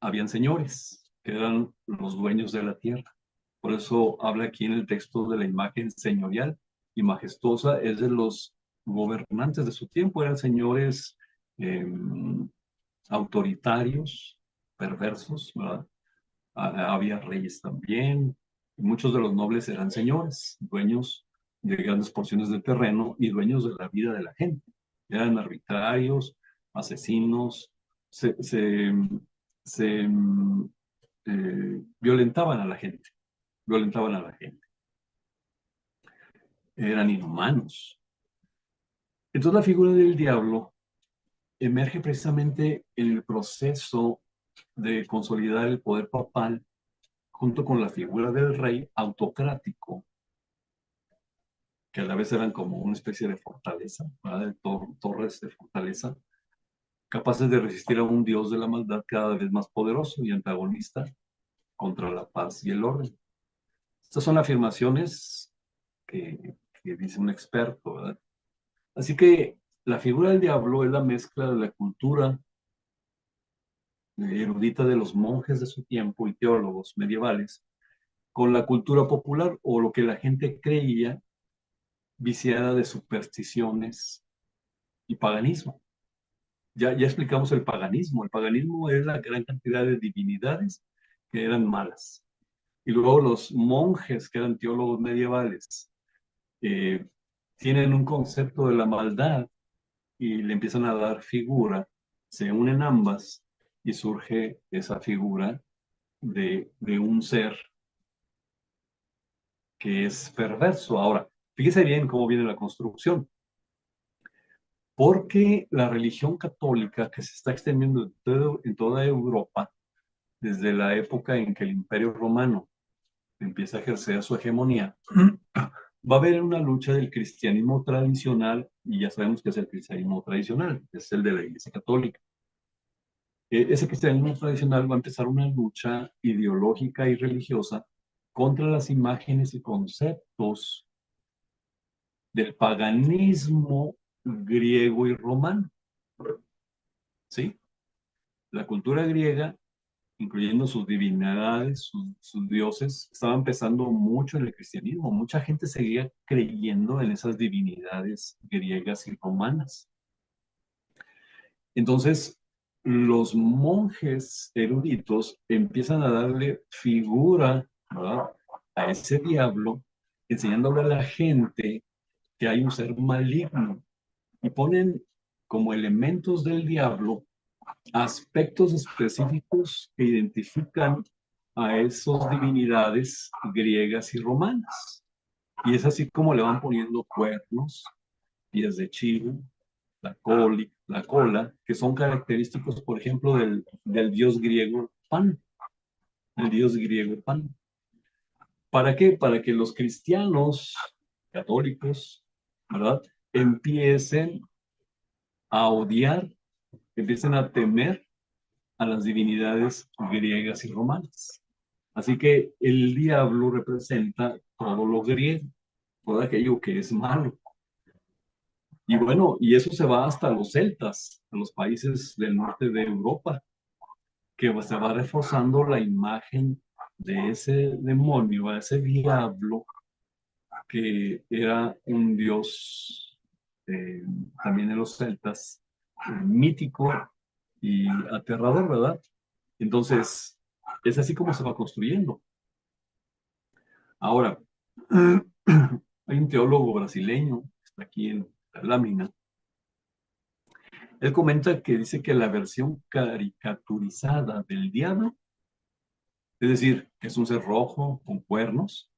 habían señores, que eran los dueños de la tierra. Por eso habla aquí en el texto de la imagen señorial y majestuosa, es de los gobernantes de su tiempo, eran señores eh, autoritarios, perversos, ¿verdad? Había reyes también, y muchos de los nobles eran señores, dueños de grandes porciones de terreno y dueños de la vida de la gente. Eran arbitrarios, asesinos, se violentaban a la gente, violentaban a la gente, eran inhumanos. Entonces la figura del diablo emerge precisamente en el proceso de consolidar el poder papal junto con la figura del rey autocrático, que a la vez eran como una especie de fortaleza, ¿verdad? Torres de fortaleza, capaces de resistir a un dios de la maldad cada vez más poderoso y antagonista contra la paz y el orden. Estas son afirmaciones que dice un experto, ¿verdad? Así que la figura del diablo es la mezcla de la cultura erudita de los monjes de su tiempo y teólogos medievales con la cultura popular o lo que la gente creía viciada de supersticiones y paganismo. Ya explicamos el paganismo. El paganismo es la gran cantidad de divinidades que eran malas. Y luego los monjes, que eran teólogos medievales, eh, tienen un concepto de la maldad y le empiezan a dar figura, se unen ambas y surge esa figura de un ser que es perverso. Ahora, fíjese bien cómo viene la construcción. Porque la religión católica que se está extendiendo en toda Europa, desde la época en que el Imperio Romano empieza a ejercer su hegemonía, va a haber una lucha del cristianismo tradicional, y ya sabemos que es el cristianismo tradicional, es el de la Iglesia Católica. Ese cristianismo tradicional va a empezar una lucha ideológica y religiosa contra las imágenes y conceptos del paganismo griego y romano, ¿sí? La cultura griega, incluyendo sus divinidades, sus dioses, estaba empezando mucho en el cristianismo. Mucha gente seguía creyendo en esas divinidades griegas y romanas. Entonces, los monjes eruditos empiezan a darle figura, ¿verdad?, a ese diablo, enseñándole a la gente que hay un ser maligno y ponen como elementos del diablo aspectos específicos que identifican a esas divinidades griegas y romanas. Y es así como le van poniendo cuernos, pies de chivo, la cola, que son característicos, por ejemplo, del dios griego Pan, el dios griego Pan. ¿Para qué? Para que los cristianos católicos, ¿verdad?, empiecen a odiar, empiecen a temer a las divinidades griegas y romanas. Así que el diablo representa todo lo griego, todo aquello que es malo. Y bueno, y eso se va hasta los celtas, a los países del norte de Europa, que se va reforzando la imagen de ese demonio, a ese diablo, que era un dios también en los celtas, mítico y aterrador, ¿verdad? Entonces, es así como se va construyendo. Ahora, hay un teólogo brasileño, que está aquí en la lámina. Él comenta que dice que la versión caricaturizada del diablo, es decir, que es un ser rojo con cuernos,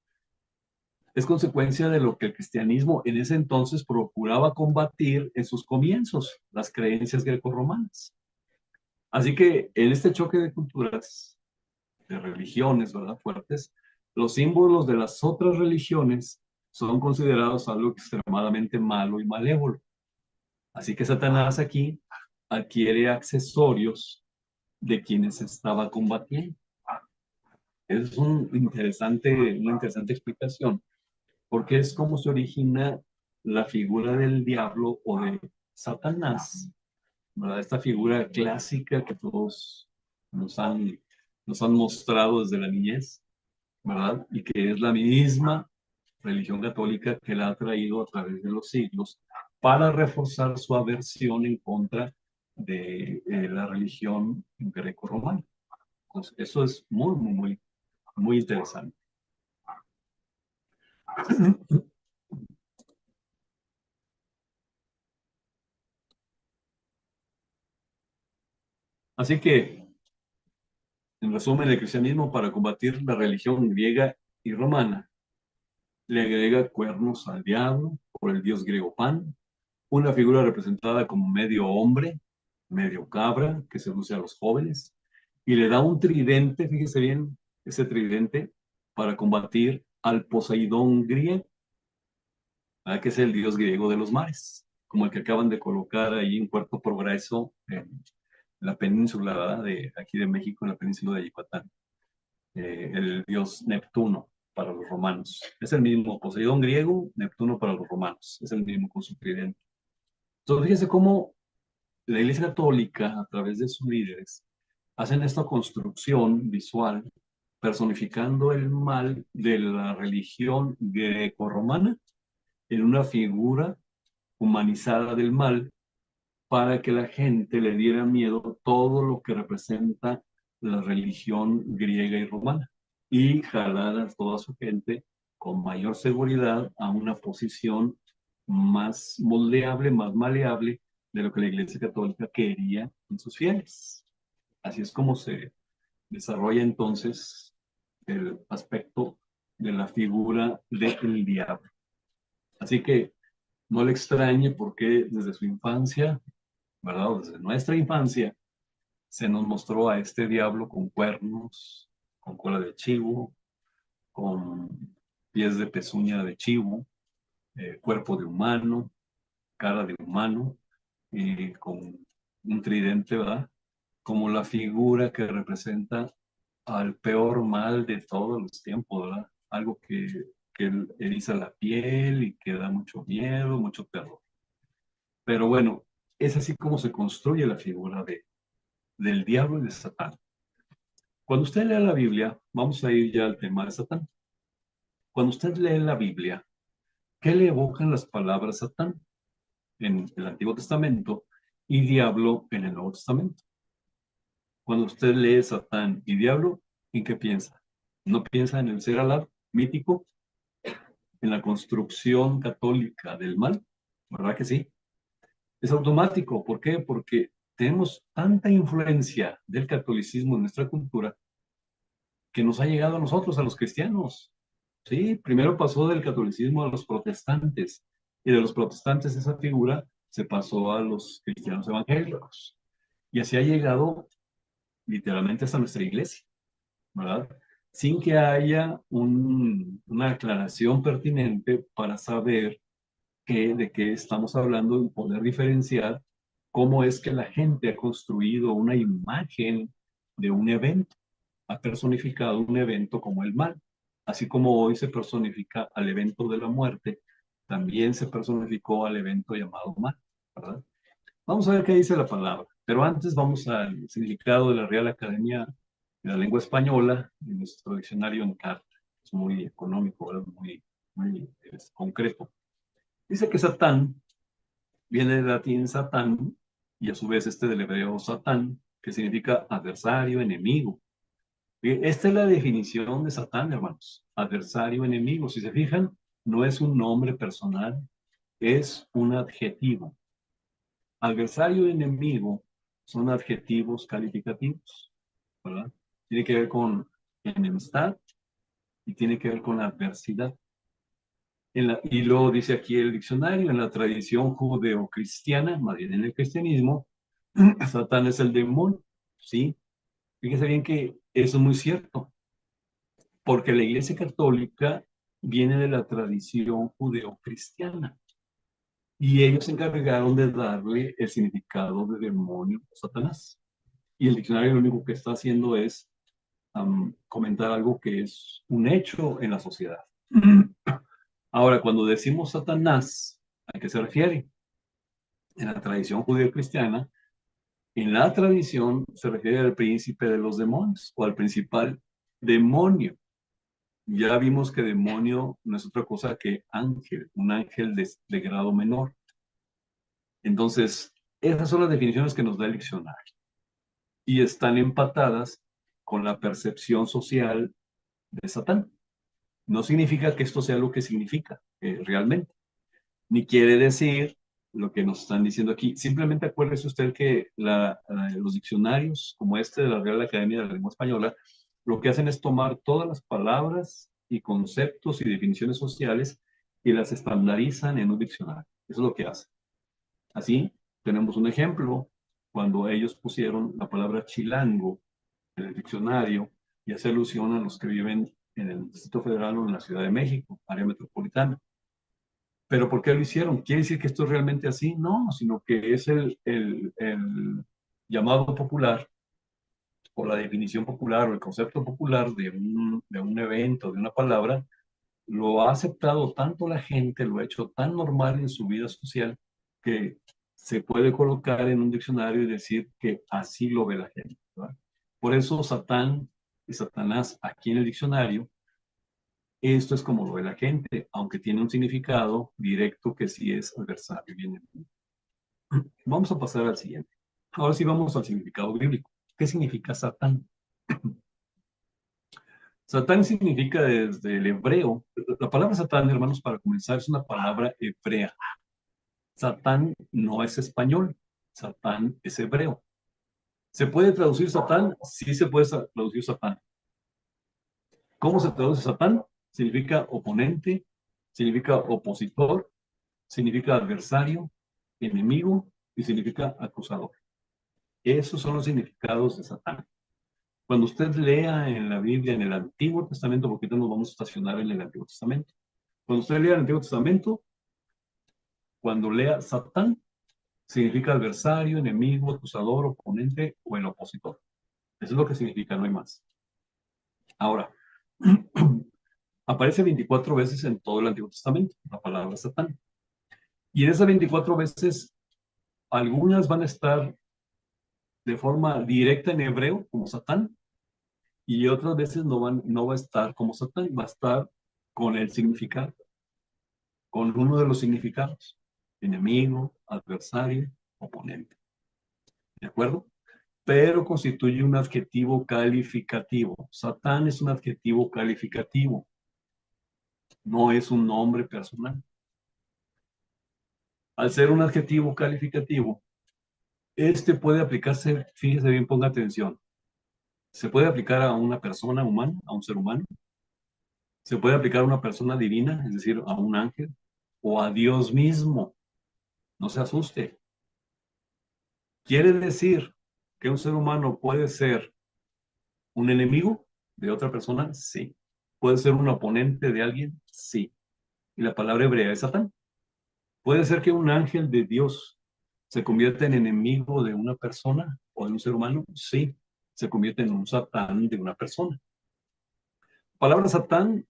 es consecuencia de lo que el cristianismo en ese entonces procuraba combatir en sus comienzos, las creencias grecorromanas. Así que en este choque de culturas, de religiones, ¿verdad? Fuertes, los símbolos de las otras religiones son considerados algo extremadamente malo y malévolo. Así que Satanás aquí adquiere accesorios de quienes estaba combatiendo. Es una interesante explicación, porque es como se origina la figura del diablo o de Satanás, ¿verdad? Esta figura clásica que todos nos han, nos han mostrado desde la niñez, ¿verdad? Y que es la misma religión católica que la ha traído a través de los siglos para reforzar su aversión en contra de la religión greco-romana. Entonces, eso es muy interesante. Así que, en resumen, el cristianismo para combatir la religión griega y romana le agrega cuernos al diablo por el dios griego Pan, una figura representada como medio hombre, medio cabra, que seduce a los jóvenes, y le da un tridente, fíjese bien, ese tridente, para combatir al Poseidón griego, ¿verdad? Que es el dios griego de los mares, como el que acaban de colocar ahí en Puerto Progreso, en la península, ¿verdad? De aquí de México, en la península de Yucatán, el dios Neptuno para los romanos. Es el mismo Poseidón griego, Neptuno para los romanos, es el mismo con su tridente. Entonces, fíjese cómo la Iglesia Católica, a través de sus líderes, hacen esta construcción visual personificando el mal de la religión greco-romana en una figura humanizada del mal para que la gente le diera miedo todo lo que representa la religión griega y romana y jalar a toda su gente con mayor seguridad a una posición más moldeable, más maleable de lo que la Iglesia Católica quería en sus fieles. Así es como se desarrolla entonces el aspecto de la figura del diablo. Así que no le extrañe porque desde su infancia, ¿verdad? Desde nuestra infancia, se nos mostró a este diablo con cuernos, con cola de chivo, con pies de pezuña de chivo, cuerpo de humano, cara de humano, y con un tridente, ¿verdad? Como la figura que representa al peor mal de todos los tiempos, ¿verdad? Algo que eriza la piel y que da mucho miedo, mucho terror. Pero bueno, es así como se construye la figura del diablo y de Satán. Cuando usted lea la Biblia, vamos a ir ya al tema de Satán. Cuando usted lee la Biblia, ¿qué le evocan las palabras Satán en el Antiguo Testamento y diablo en el Nuevo Testamento? Cuando usted lee Satán y diablo, ¿en qué piensa? ¿No piensa en el ser alado mítico, en la construcción católica del mal? ¿Verdad que sí? Es automático. ¿Por qué? Porque tenemos tanta influencia del catolicismo en nuestra cultura que nos ha llegado a nosotros, a los cristianos. Sí, primero pasó del catolicismo a los protestantes y de los protestantes esa figura se pasó a los cristianos evangélicos. Y así ha llegado literalmente hasta nuestra iglesia, ¿verdad? Sin que haya una aclaración pertinente para saber de qué estamos hablando y poder diferenciar cómo es que la gente ha construido una imagen de un evento, ha personificado un evento como el mal. Así como hoy se personifica al evento de la muerte, también se personificó al evento llamado mal, ¿verdad? Vamos a ver qué dice la palabra, pero antes vamos al significado de la Real Academia de la Lengua Española, en nuestro diccionario en carta. Es muy económico, ¿verdad? Muy concreto. Dice que Satán viene del latín Satán y a su vez este del hebreo Satán, que significa adversario, enemigo. Esta es la definición de Satán, hermanos. Adversario, enemigo. Si se fijan, no es un nombre personal, es un adjetivo. Adversario y enemigo son adjetivos calificativos, ¿verdad? Tiene que ver con enemistad y tiene que ver con adversidad. Y luego dice aquí el diccionario, en la tradición judeocristiana, más bien en el cristianismo, Satán es el demonio. ¿sí? Fíjese bien que eso es muy cierto, porque la Iglesia Católica viene de la tradición judeocristiana y ellos se encargaron de darle el significado de demonio o Satanás. Y el diccionario lo único que está haciendo es comentar algo que es un hecho en la sociedad. Ahora, cuando decimos Satanás, ¿a qué se refiere? En la tradición judío-cristiana, en la tradición se refiere al príncipe de los demonios o al principal demonio. Ya vimos que demonio no es otra cosa que ángel, un ángel de grado menor. Entonces, esas son las definiciones que nos da el diccionario y están empatadas con la percepción social de Satán. No significa que esto sea lo que significa realmente, ni quiere decir lo que nos están diciendo aquí. Simplemente acuérdese usted que los diccionarios como este de la Real Academia de la Lengua Española, lo que hacen es tomar todas las palabras y conceptos y definiciones sociales y las estandarizan en un diccionario. Eso es lo que hacen. Así, tenemos un ejemplo cuando ellos pusieron la palabra chilango en el diccionario y hace alusión a los que viven en el Distrito Federal o en la Ciudad de México, área metropolitana. ¿Pero por qué lo hicieron? ¿Quiere decir que esto es realmente así? No, sino que es el llamado popular o la definición popular o el concepto popular de un evento, de una palabra, lo ha aceptado tanto la gente, lo ha hecho tan normal en su vida social que se puede colocar en un diccionario y decir que así lo ve la gente, ¿verdad? Por eso Satán y Satanás aquí en el diccionario, esto es como lo ve la gente, aunque tiene un significado directo que sí es adversario y enemigo. Vamos a pasar al siguiente. Ahora sí vamos al significado bíblico. ¿Qué significa Satán? Satán significa desde el hebreo. La palabra Satán, hermanos, para comenzar, es una palabra hebrea. Satán no es español, Satán es hebreo. ¿Se puede traducir Satán? Sí se puede traducir Satán. ¿Cómo se traduce Satán? Significa oponente, significa opositor, significa adversario, enemigo y significa acusador. Esos son los significados de Satán. Cuando usted lea en la Biblia, en el Antiguo Testamento, porque ahorita nos vamos a estacionar en el Antiguo Testamento. Cuando usted lea el Antiguo Testamento, cuando lea Satán, significa adversario, enemigo, acusador, oponente o el opositor. Eso es lo que significa, no hay más. Ahora, aparece 24 veces en todo el Antiguo Testamento la palabra Satán. Y en esas 24 veces, algunas van a estar de forma directa en hebreo, como Satán, y otras veces no va a estar como Satán, va a estar con el significado, con uno de los significados, enemigo, adversario, oponente. ¿De acuerdo? Pero constituye un adjetivo calificativo. Satán es un adjetivo calificativo, no es un nombre personal. Al ser un adjetivo calificativo, este puede aplicarse, fíjese bien, ponga atención, se puede aplicar a una persona humana, a un ser humano, se puede aplicar a una persona divina, es decir, a un ángel, o a Dios mismo. No se asuste. ¿Quiere decir que un ser humano puede ser un enemigo de otra persona? Sí. ¿Puede ser un oponente de alguien? Sí. Y la palabra hebrea es Satán. ¿Puede ser que un ángel de Dios se convierta en enemigo de una persona o de un ser humano? Sí. Se convierte en un Satán de una persona. La palabra Satán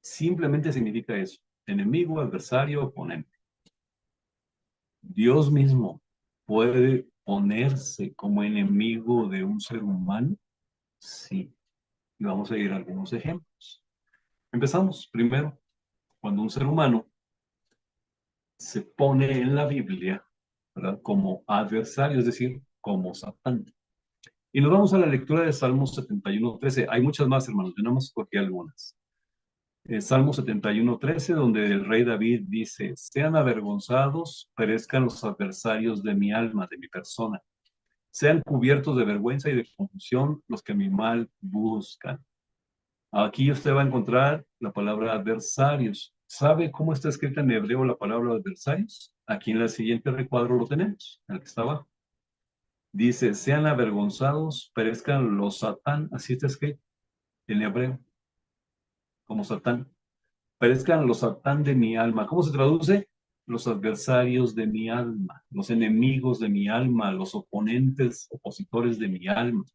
simplemente significa eso: enemigo, adversario, oponente. Dios mismo puede ponerse como enemigo de un ser humano. Sí. Y vamos a ir a algunos ejemplos. Empezamos primero, cuando un ser humano se pone en la Biblia, ¿verdad?, como adversario, es decir, como Satán. Y nos vamos a la lectura de Salmos 71:13. Hay muchas más, hermanos, yo nada más escogí algunas. Salmo 71:13, donde el rey David dice: sean avergonzados, perezcan los adversarios de mi alma, de mi persona. Sean cubiertos de vergüenza y de confusión los que mi mal buscan. Aquí usted va a encontrar la palabra adversarios. ¿Sabe cómo está escrita en hebreo la palabra adversarios? Aquí en el siguiente recuadro lo tenemos, en el que está abajo. Dice, sean avergonzados, perezcan los Satán, así está escrito en hebreo, como Satán. Perezcan los Satán de mi alma. ¿Cómo se traduce? Los adversarios de mi alma, los enemigos de mi alma, los oponentes, opositores de mi alma.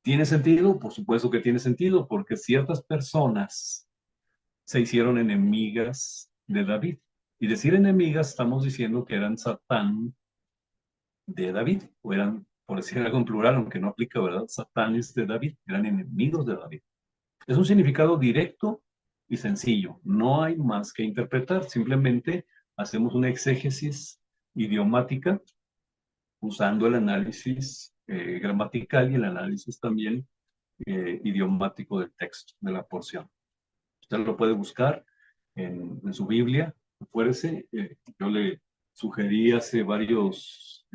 ¿Tiene sentido? Por supuesto que tiene sentido, porque ciertas personas se hicieron enemigas de David. Y decir enemigas, estamos diciendo que eran Satán de David, o eran, por decir algo en plural, aunque no aplica, ¿verdad? Satanes de David, eran enemigos de David. Es un significado directo y sencillo. No hay más que interpretar. Simplemente hacemos una exégesis idiomática usando el análisis gramatical y el análisis también idiomático del texto, de la porción. Usted lo puede buscar en su Biblia. Acuérdese, yo le sugerí hace varios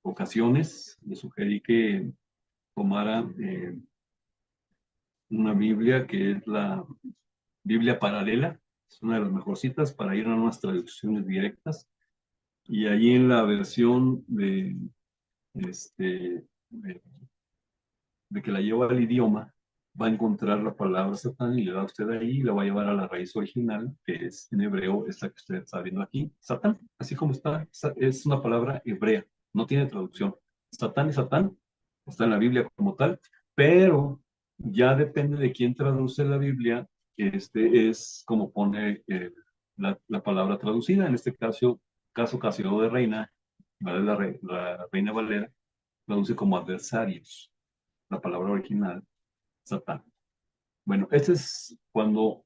ocasiones, le sugerí que tomara una Biblia que es la Biblia paralela, es una de las mejorcitas para ir a unas traducciones directas. Y allí en la versión de que la lleva al idioma, va a encontrar la palabra Satán y le da a usted ahí y la va a llevar a la raíz original, que es en hebreo, esta que usted está viendo aquí, Satán, así como está, es una palabra hebrea, no tiene traducción. Satán y Satán está en la Biblia como tal, pero ya depende de quién traduce la Biblia, es como pone la palabra traducida, en este caso Casio de Reina, ¿vale? La Reina Valera, traduce como adversarios la palabra original, Satán. Bueno, este es cuando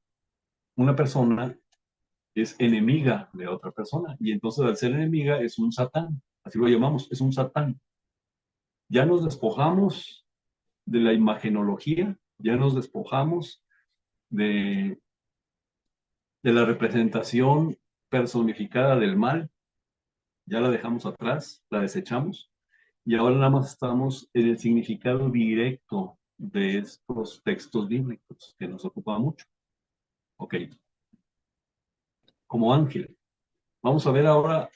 una persona es enemiga de otra persona y entonces al ser enemiga es un Satán, así lo llamamos, es un Satán. Ya nos despojamos de la imagenología, ya nos despojamos de, de la representación personificada del mal, ya la dejamos atrás, la desechamos y ahora nada más estamos en el significado directo de estos textos bíblicos que nos ocupa mucho. Ok, como ángel. Vamos a ver ahora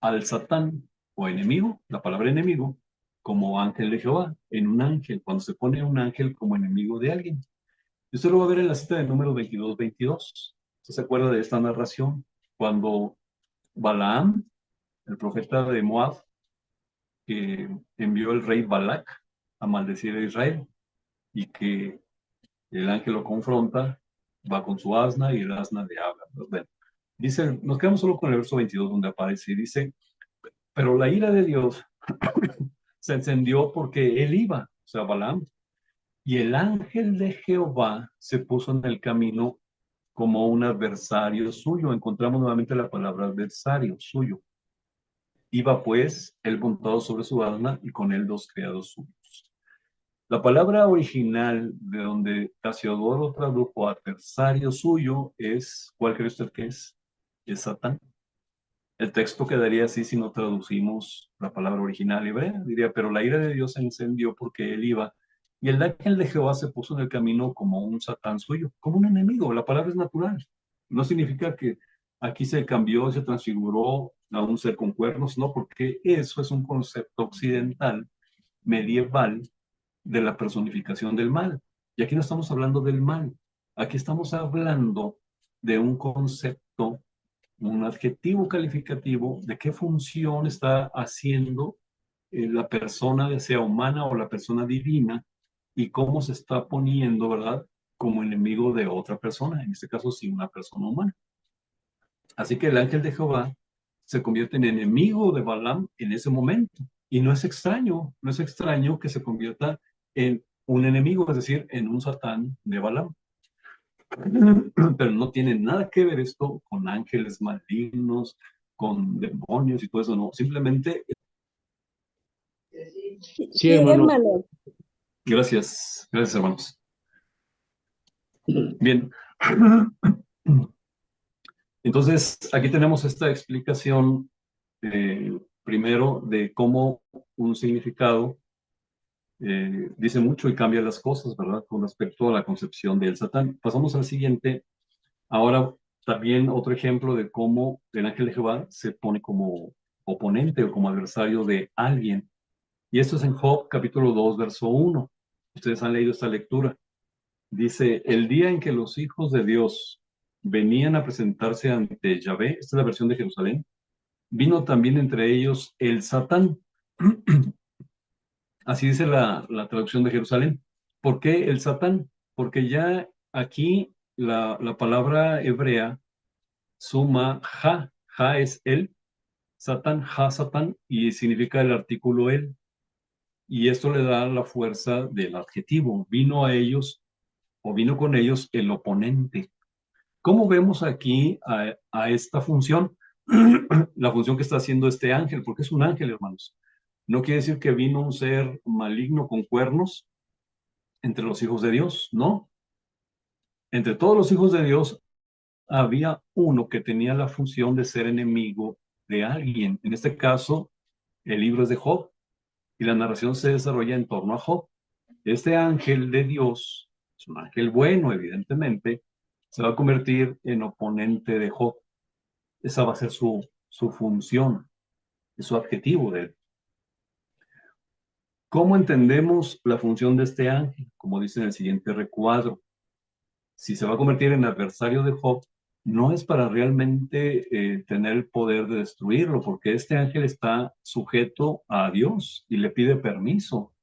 al Satán o enemigo, la palabra enemigo, como ángel de Jehová, en un ángel, cuando se pone un ángel como enemigo de alguien. Esto lo va a ver en la cita de número 22-22. ¿Usted se acuerda de esta narración? Cuando Balaam, el profeta de Moab, que envió el rey Balac a maldecir a Israel y que el ángel lo confronta, va con su asna y el asna le habla. Bueno, dice, nos quedamos solo con el verso 22 donde aparece y dice, pero la ira de Dios se encendió porque él iba, o sea, Balaam, y el ángel de Jehová se puso en el camino como un adversario suyo. Encontramos nuevamente la palabra adversario suyo. Iba pues él montado sobre su asna y con él dos criados suyos. La palabra original de donde Casiodoro tradujo adversario suyo es, ¿cuál cree usted que es? Es Satán. El texto quedaría así si no traducimos la palabra original hebrea. Diría, pero la ira de Dios se encendió porque él iba. Y el ángel de Jehová se puso en el camino como un Satán suyo, como un enemigo. La palabra es natural. No significa que aquí se cambió, se transfiguró a un ser con cuernos, no, porque eso es un concepto occidental, medieval, de la personificación del mal. Y aquí no estamos hablando del mal. Aquí estamos hablando de un concepto, un adjetivo calificativo de qué función está haciendo la persona, ya sea humana o la persona divina, y cómo se está poniendo, ¿verdad? Como enemigo de otra persona, en este caso sí, una persona humana. Así que el ángel de Jehová se convierte en enemigo de Balaam en ese momento. Y no es extraño, no es extraño que se convierta en un enemigo, es decir, en un Satán de Balaam. Pero no tiene nada que ver esto con ángeles malignos, con demonios y todo eso, no. Simplemente, sí, hermano. gracias, gracias hermanos. Bien. Entonces, aquí tenemos esta explicación primero de cómo un significado dice mucho y cambia las cosas, ¿verdad? Con respecto a la concepción del Satán. Pasamos al siguiente. Ahora También otro ejemplo de cómo el ángel de Jehová se pone como oponente o como adversario de alguien. Y esto es en Job capítulo 2, verso 1. Ustedes han leído esta lectura. Dice, el día en que los hijos de Dios venían a presentarse ante Yahvé, esta es la versión de Jerusalén, vino también entre ellos el Satán. Así dice la traducción de Jerusalén. ¿Por qué el Satán? Porque ya aquí la palabra hebrea suma ja. Ja es él, Satán, ja, Satán, y significa el artículo él. Y esto le da la fuerza del adjetivo. Vino a ellos o vino con ellos el oponente. ¿Cómo vemos aquí a esta función? La función que está haciendo este ángel, porque es un ángel, hermanos. No quiere decir que vino un ser maligno con cuernos entre los hijos de Dios, no. Entre todos los hijos de Dios había uno que tenía la función de ser enemigo de alguien. En este caso, el libro es de Job y la narración se desarrolla en torno a Job. Este ángel de Dios, es un ángel bueno, evidentemente, se va a convertir en oponente de Job. Esa va a ser su función, es su adjetivo de él. ¿Cómo entendemos la función de este ángel? Como dice en el siguiente recuadro. Si se va a convertir en adversario de Job, no es para realmente tener el poder de destruirlo, porque este ángel está sujeto a Dios y le pide permiso,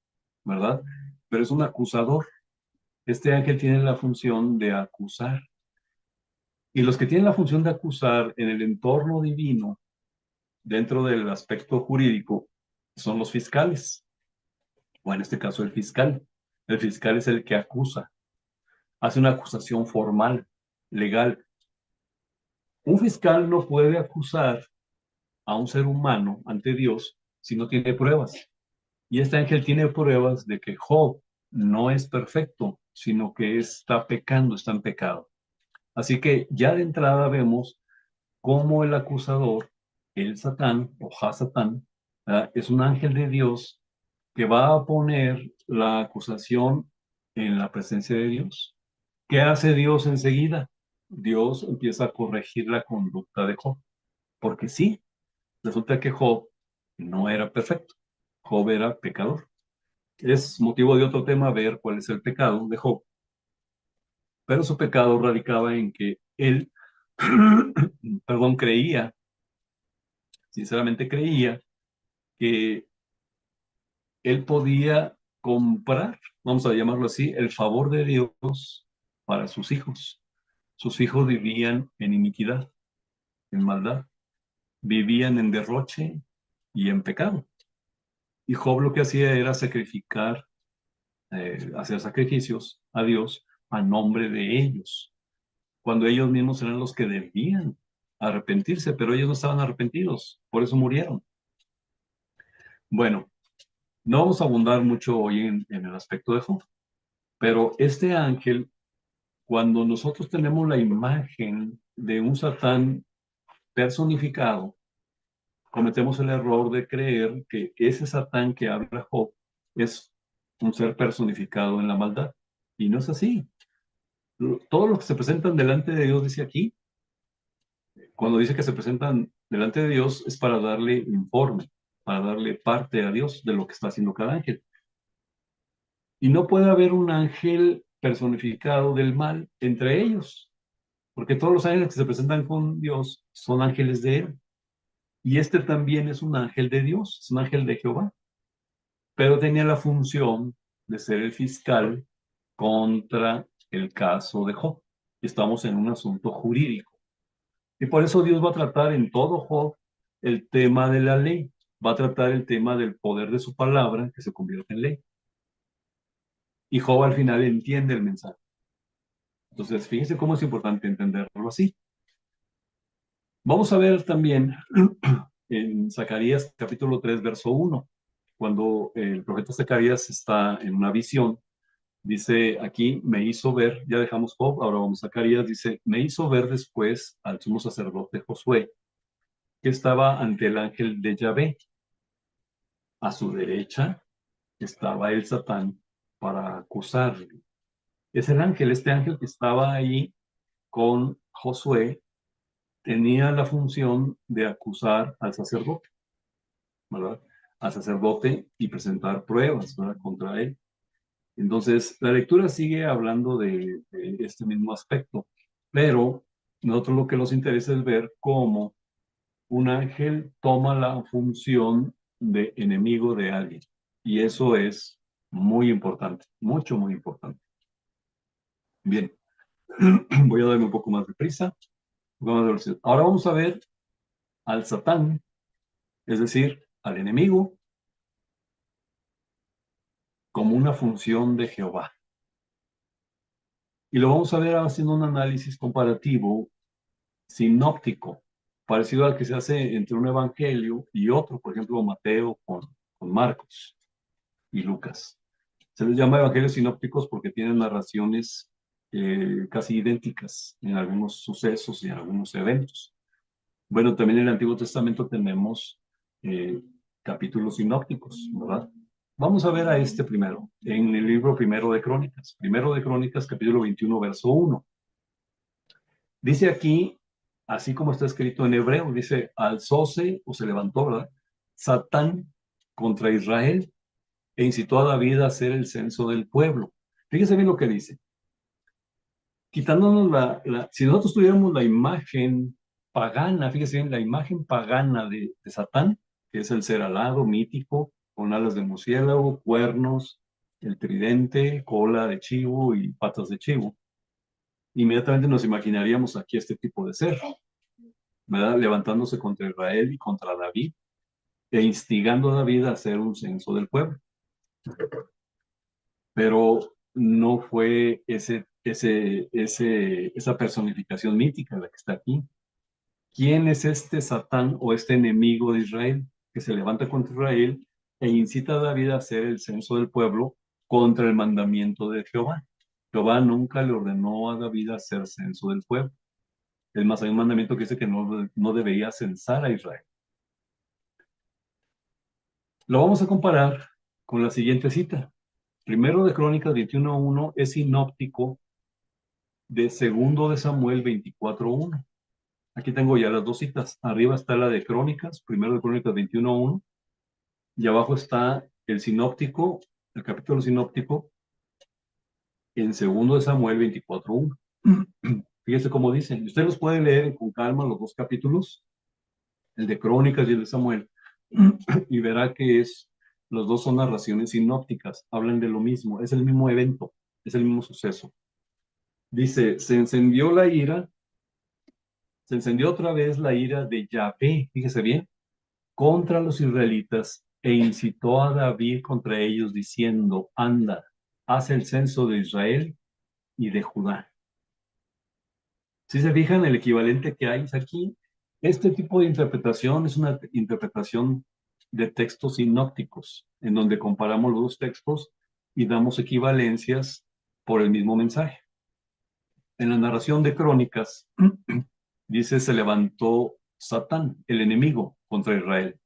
¿verdad? Pero es un acusador. Este ángel tiene la función de acusar. Y los que tienen la función de acusar en el entorno divino, dentro del aspecto jurídico, son los fiscales, o en este caso el fiscal. El fiscal es el que acusa, hace una acusación formal, legal. Un fiscal no puede acusar a un ser humano ante Dios si no tiene pruebas. Y este ángel tiene pruebas de que Job no es perfecto, sino que está pecando, está en pecado. Así que ya de entrada vemos cómo el acusador, el Satán o Hasatán, es un ángel de Dios que va a poner la acusación en la presencia de Dios. ¿Qué hace Dios enseguida? Dios empieza a corregir la conducta de Job, porque sí, resulta que Job no era perfecto, Job era pecador. Es motivo de otro tema ver cuál es el pecado de Job, pero su pecado radicaba en que él, perdón, creía, sinceramente creía, que él podía comprar, vamos a llamarlo así, el favor de Dios para sus hijos. Sus hijos vivían en iniquidad, en maldad, vivían en derroche y en pecado. Y Job lo que hacía era sacrificar, hacer sacrificios a Dios a nombre de ellos, cuando ellos mismos eran los que debían arrepentirse, pero ellos no estaban arrepentidos, por eso murieron. Bueno, no vamos a abundar mucho hoy en el aspecto de Job, pero este ángel, cuando nosotros tenemos la imagen de un Satán personificado, cometemos el error de creer que ese Satán que habla Job es un ser personificado en la maldad. Y no es así. Todos los que se presentan delante de Dios, dice aquí, cuando dice que se presentan delante de Dios, es para darle informe, para darle parte a Dios de lo que está haciendo cada ángel. Y no puede haber un ángel personificado del mal entre ellos, porque todos los ángeles que se presentan con Dios son ángeles de Él. Y este también es un ángel de Dios, es un ángel de Jehová, pero tenía la función de ser el fiscal contra el caso de Job. Estamos en un asunto jurídico. Y por eso Dios va a tratar en todo Job el tema de la ley, va a tratar el tema del poder de su palabra que se convierte en ley. Y Job al final entiende el mensaje. Entonces, fíjense cómo es importante entenderlo así. Vamos a ver también en Zacarías capítulo 3, verso 1, cuando el profeta Zacarías está en una visión, dice aquí, me hizo ver, ya dejamos Job, ahora vamos a Zacarías, dice, me hizo ver después al sumo sacerdote Josué, que estaba ante el ángel de Yahvé. A su derecha estaba el Satán para acusarle. Es el ángel, este ángel que estaba ahí con Josué tenía la función de acusar al sacerdote, ¿verdad? Al sacerdote y presentar pruebas, ¿verdad? Contra él. Entonces, la lectura sigue hablando de este mismo aspecto, pero nosotros lo que nos interesa es ver cómo un ángel toma la función de enemigo de alguien. Y eso es muy importante, mucho, muy importante. Bien, voy a darme un poco más de prisa. Ahora vamos a ver al Satán, es decir, al enemigo, como una función de Jehová. Y lo vamos a ver haciendo un análisis comparativo sinóptico, parecido al que se hace entre un evangelio y otro, por ejemplo, Mateo con Marcos y Lucas. Se les llama evangelios sinópticos porque tienen narraciones casi idénticas en algunos sucesos y en algunos eventos. Bueno, también en el Antiguo Testamento tenemos capítulos sinópticos, ¿verdad? Vamos a ver a este primero, en el libro Primero de Crónicas, capítulo 21, verso 1. Dice aquí, así como está escrito en hebreo, dice, alzóse o se levantó, ¿verdad? Satán contra Israel e incitó a David a hacer el censo del pueblo. Fíjese bien lo que dice. Quitándonos si nosotros tuviéramos la imagen pagana, fíjese bien, la imagen pagana de Satán, que es el ser alado, mítico, con alas de murciélago, cuernos, el tridente, cola de chivo y patas de chivo, inmediatamente nos imaginaríamos aquí este tipo de ser, ¿verdad? Levantándose contra Israel y contra David e instigando a David a hacer un censo del pueblo. Pero no fue esa personificación mítica la que está aquí. ¿Quién es este Satán o este enemigo de Israel que se levanta contra Israel e incita a David a hacer el censo del pueblo contra el mandamiento de Jehová? Jehová nunca le ordenó a David hacer censo del pueblo. Es más, hay un mandamiento que dice que no debería censar a Israel. Lo vamos a comparar con la siguiente cita. Primero de Crónicas 21:1 es sinóptico de segundo de Samuel 24:1. Aquí tengo ya las dos citas. Arriba está la de Crónicas, primero de Crónicas 21:1, y abajo está el sinóptico, el capítulo sinóptico en segundo de Samuel 24:1. Fíjese cómo dicen. Usted los puede leer con calma los dos capítulos, el de Crónicas y el de Samuel, y verá que los dos son narraciones sinópticas, hablan de lo mismo, es el mismo evento, es el mismo suceso. Dice, se encendió otra vez la ira de Yahvé, fíjese bien, contra los israelitas e incitó a David contra ellos diciendo, anda, haz el censo de Israel y de Judá. Si se fijan, el equivalente que hay es aquí. Este tipo de interpretación es una interpretación de textos sinópticos, en donde comparamos los dos textos y damos equivalencias por el mismo mensaje. En la narración de Crónicas, dice, se levantó Satán, el enemigo, contra Israel.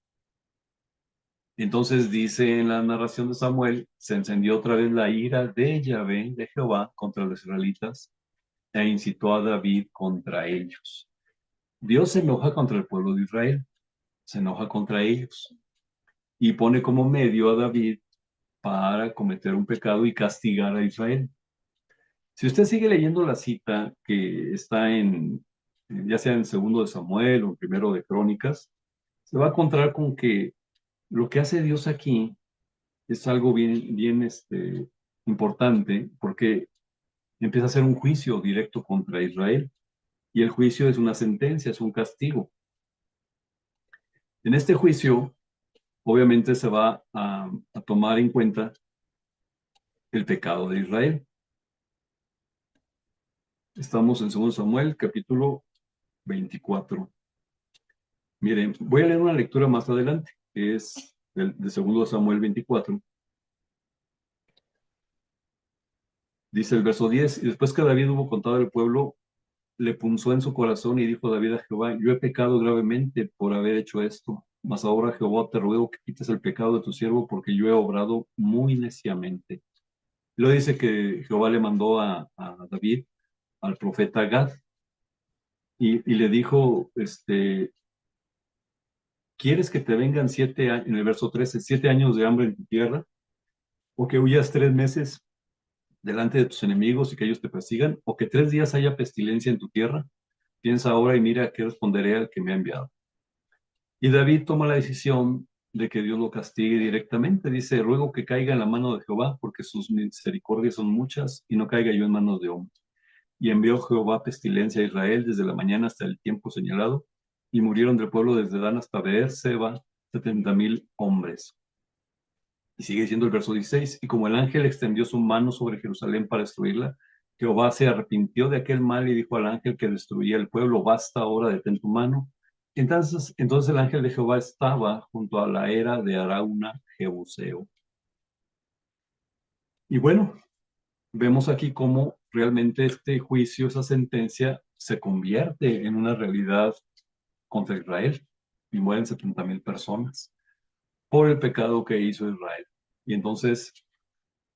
Entonces dice en la narración de Samuel, se encendió otra vez la ira de Yahvé, de Jehová, contra los israelitas, e incitó a David contra ellos. Dios se enoja contra el pueblo de Israel, se enoja contra ellos, y pone como medio a David para cometer un pecado y castigar a Israel. Si usted sigue leyendo la cita que está ya sea en segundo de Samuel o en primero de Crónicas, se va a encontrar con que lo que hace Dios aquí es algo bien, bien importante, porque empieza a hacer un juicio directo contra Israel, y el juicio es una sentencia, es un castigo. En este juicio, obviamente se va a tomar en cuenta el pecado de Israel. Estamos en 2 Samuel, capítulo 24. Miren, voy a leer una lectura más adelante, que es de 2 Samuel 24. Dice el verso 10, y después que David hubo contado al pueblo, le punzó en su corazón y dijo David a Jehová, yo he pecado gravemente por haber hecho esto, mas ahora Jehová te ruego que quites el pecado de tu siervo porque yo he obrado muy neciamente. Luego dice que Jehová le mandó a David al profeta Gad y le dijo, ¿quieres que te vengan 7 años, en el verso 13, 7 años de hambre en tu tierra? ¿O que huyas 3 meses delante de tus enemigos y que ellos te persigan? ¿O que 3 días haya pestilencia en tu tierra? Piensa ahora y mira qué responderé al que me ha enviado. Y David toma la decisión de que Dios lo castigue directamente. Dice, ruego que caiga en la mano de Jehová, porque sus misericordias son muchas, y no caiga yo en manos de hombres. Y envió Jehová pestilencia a Israel desde la mañana hasta el tiempo señalado, y murieron del pueblo desde Dan hasta Beer-seba 70,000 hombres. Y sigue diciendo el verso 16, y como el ángel extendió su mano sobre Jerusalén para destruirla, Jehová se arrepintió de aquel mal y dijo al ángel que destruía el pueblo, basta ahora, detén tu mano. Entonces el ángel de Jehová estaba junto a la era de Arauna Jebuseo. Y bueno, vemos aquí cómo realmente este juicio, esa sentencia, se convierte en una realidad contra Israel y mueren 70,000 personas por el pecado que hizo Israel. Y entonces,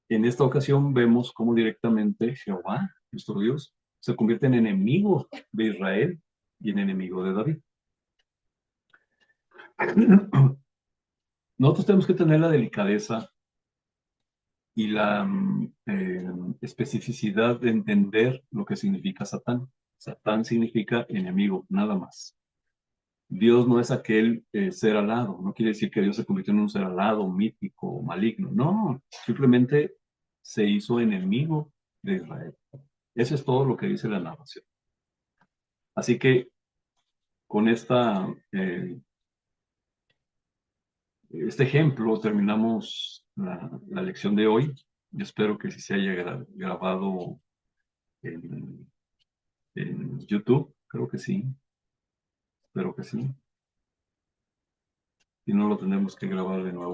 en esta ocasión vemos cómo directamente Jehová, nuestro Dios, se convierte en enemigo de Israel y en enemigo de David. Nosotros tenemos que tener la delicadeza y la especificidad de entender lo que significa Satán. Satán significa enemigo, nada más. Dios no es aquel ser alado, no quiere decir que Dios se convirtió en un ser alado, mítico, maligno, no, simplemente se hizo enemigo de Israel. Eso es todo lo que dice la narración. Así que con este ejemplo terminamos la lección de hoy. Yo espero que sí se haya grabado en YouTube, creo que sí, espero que sí. Si no, lo tendremos que grabar de nuevo.